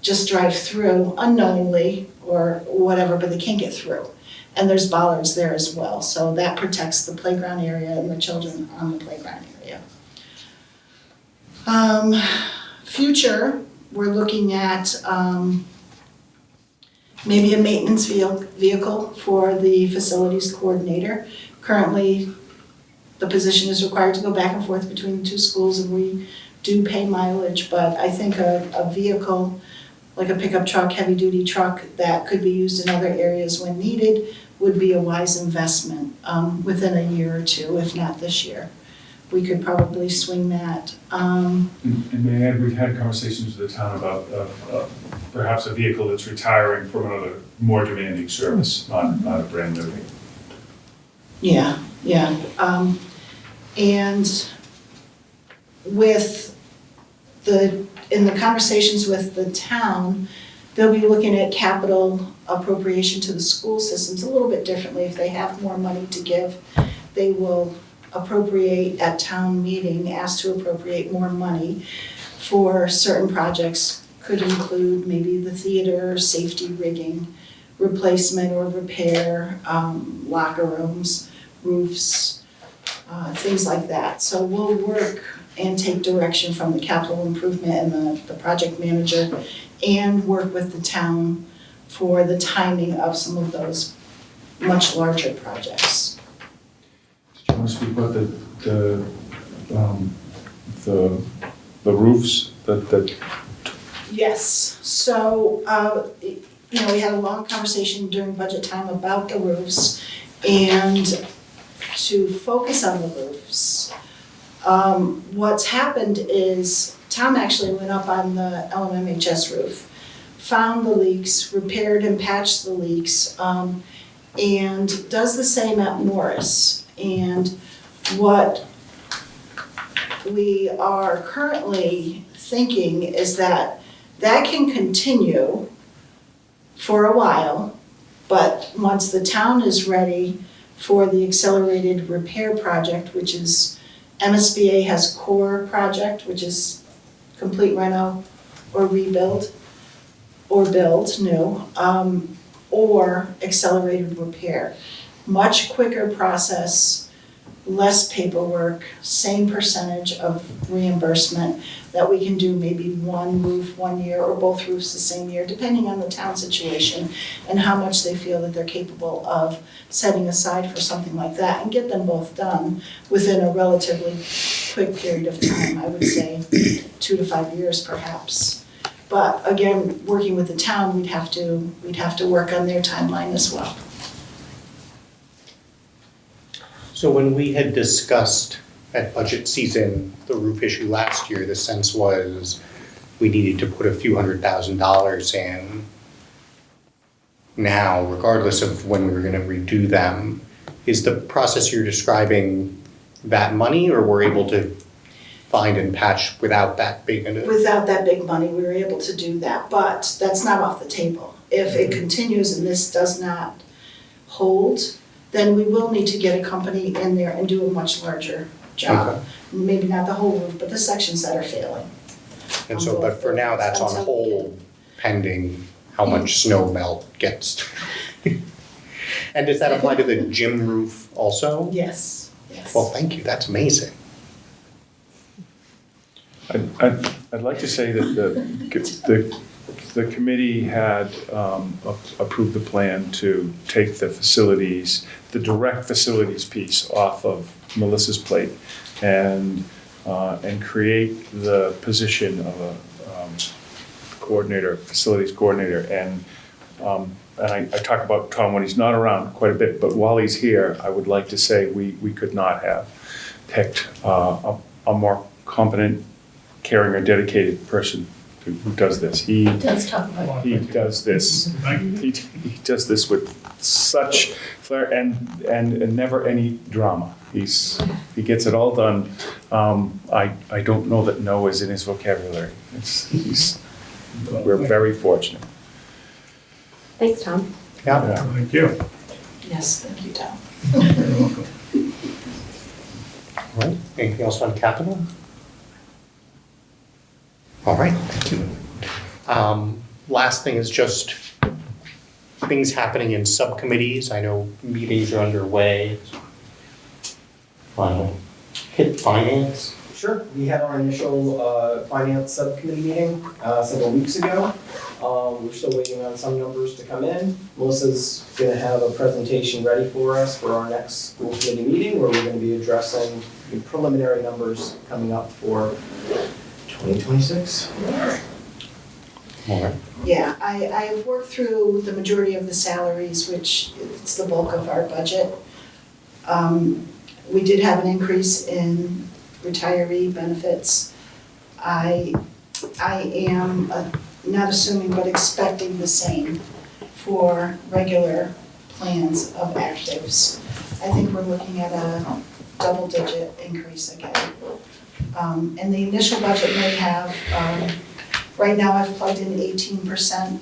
just drive through unknowingly or whatever, but they can't get through. And there's bollards there as well, so that protects the playground area and the children on the playground area. Future, we're looking at maybe a maintenance vehicle for the facilities coordinator. Currently, the position is required to go back and forth between the two schools, and we do pay mileage, but I think a vehicle, like a pickup truck, heavy-duty truck, that could be used in other areas when needed would be a wise investment within a year or two, if not this year. We could probably swing that. And may I add, we've had conversations with the town about perhaps a vehicle that's retiring from another more demanding service, not a brand new. Yeah. And in the conversations with the town, they'll be looking at capital appropriation to the school systems a little bit differently. If they have more money to give, they will appropriate at town meeting, ask to appropriate more money for certain projects. Could include maybe the theater, safety rigging, replacement or repair, locker rooms, roofs, things like that. So we'll work and take direction from the capital improvement and the project manager, and work with the town for the timing of some of those much larger projects. Do you want to speak about the roofs that? Yes, so, we had a long conversation during budget time about the roofs, and to focus on the roofs. What's happened is Tom actually went up on the LMMHS roof, found the leaks, repaired and patched the leaks, and does the same at Morris. And what we are currently thinking is that can continue for a while, but once the town is ready for the accelerated repair project, which is MSBA has core project, which is complete reno or rebuild or build new, or accelerated repair. Much quicker process less paperwork, same percentage of reimbursement, that we can do maybe one roof 1 year or both roofs the same year, depending on the town situation and how much they feel that they're capable of setting aside for something like that, and get them both done within a relatively quick period of time, I would say 2 to 5 years perhaps. But again, working with the town, we'd have to work on their timeline as well. So when we had discussed at budget season the roof issue last year, the sense was we needed to put a few $100,000 in. Now, regardless of when we were gonna redo them, is the process you're describing that money, or we're able to find and patch without that big? Without that big money, we were able to do that, but that's not off the table. If it continues and this does not hold, then we will need to get a company in there and do a much larger job. Okay. Maybe not the whole roof, but the sections that are failing. And so, but for now, that's on hold pending how much snow melt gets. And does that apply to the gym roof also? Yes, yes. Well, thank you, that's amazing. I'd like to say that the committee had approved the plan to take the facilities, the direct facilities piece off of Melissa's plate and create the position of a coordinator, facilities coordinator. And I talk about Tom when he's not around quite a bit, but while he's here, I would like to say we could not have picked a more competent, caring, or dedicated person who does this. He does talk about He does this. He does this with such flair and never any drama. He gets it all done. I don't know that no is in his vocabulary. We're very fortunate. Thanks, Tom. Yeah. Thank you. Yes, thank you, Tom. You're welcome. All right, anything else on capital? All right, thank you. Last thing is just things happening in subcommittees. I know meetings are underway. Hit finance. Sure, we had our initial finance subcommittee meeting several weeks ago. We're still waiting on some numbers to come in. Melissa's gonna have a presentation ready for us for our next school committee meeting, where we're gonna be addressing the preliminary numbers coming up for 2026. All right. Yeah, I've worked through the majority of the salaries, which is the bulk of our budget. We did have an increase in retiree benefits. I am not assuming, but expecting the same for regular plans of actives. I think we're looking at a double-digit increase again. And the initial budget may have, right now I've plugged in 18%.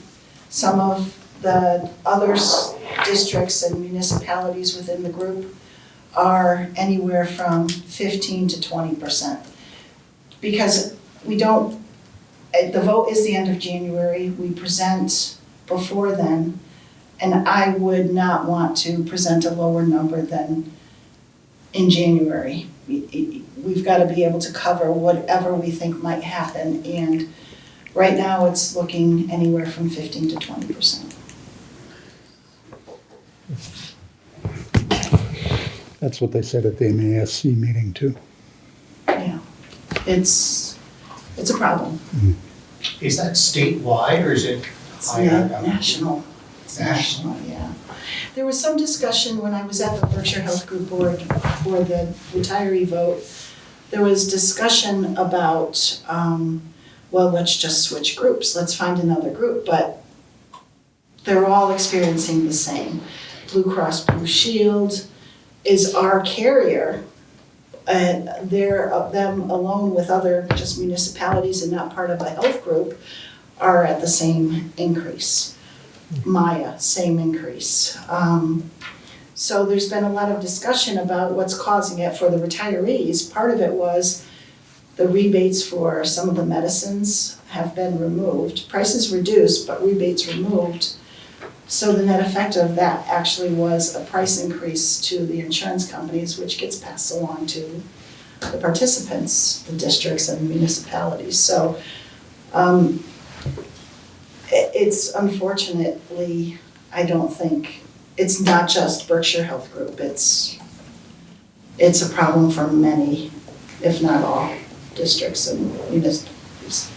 Some of the other districts and municipalities within the group are anywhere from 15 to 20%. Because we don't, the vote is the end of January, we present before then, and I would not want to present a lower number than in January. We've got to be able to cover whatever we think might happen, and right now it's looking anywhere from 15 to 20%. That's what they said at the MASC meeting too. Yeah, it's a problem. Is that statewide or is it? It's national. It's national, yeah. There was some discussion when I was at the Berkshire Health Group Board for the retiree vote. There was discussion about, well, let's just switch groups, let's find another group, but they're all experiencing the same. Blue Cross Blue Shield is our carrier. They're them alone with other just municipalities and not part of a health group are at the same increase. Maya, same increase. So there's been a lot of discussion about what's causing it for the retirees. Part of it was the rebates for some of the medicines have been removed. Prices reduced, but rebates removed. So the net effect of that actually was a price increase to the insurance companies, which gets passed along to the participants, the districts and municipalities. So it's unfortunately, I don't think, it's not just Berkshire Health Group, it's a problem for many, if not all, districts and municipalities.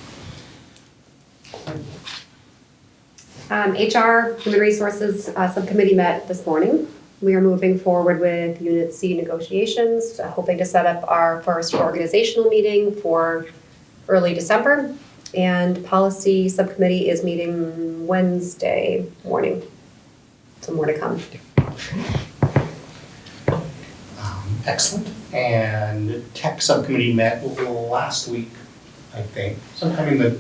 HR, Human Resources Subcommittee met this morning. We are moving forward with Unit C negotiations, hoping to set up our first organizational meeting for early December. And Policy Subcommittee is meeting Wednesday morning. So more to come. Excellent. And Tech Subcommittee met last week, I think, sometime in the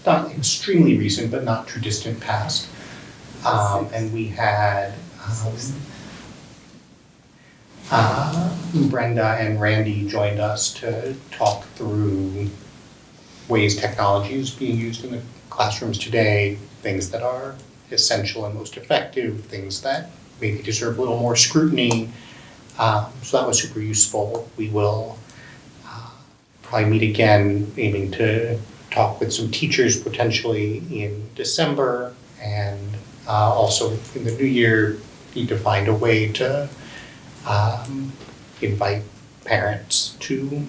not extremely recent, but not too distant past. And we had Brenda and Randy joined us to talk through ways technology is being used in the classrooms today, things that are essential and most effective, things that maybe deserve a little more scrutiny. So that was super useful. We will probably meet again, aiming to talk with some teachers potentially in December, and also in the new year need to find a way to invite parents to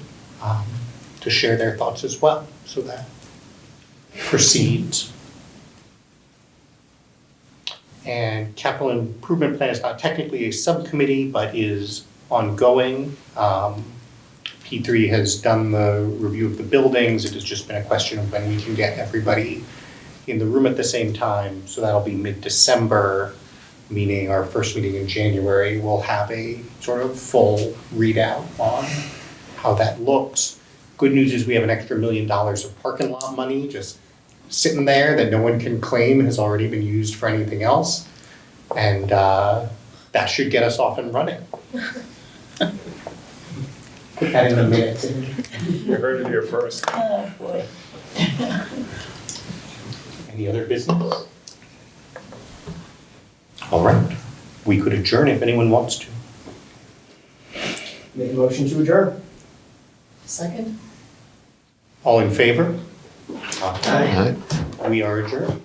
share their thoughts as well, so that proceeds. And capital improvement plan is not technically a subcommittee, but is ongoing. P3 has done the review of the buildings. It has just been a question of when we can get everybody in the room at the same time. So that'll be mid-December, meaning our first meeting in January. We'll have a sort of full readout on how that looks. Good news is we have an extra $1 million of parking lot money just sitting there that no one can claim has already been used for anything else. And that should get us off and running. Put that in the minutes. You heard it here first. Oh, boy. Any other business? All right. We could adjourn if anyone wants to. Make a motion to adjourn. Second? All in favor? Aye. We are adjourned.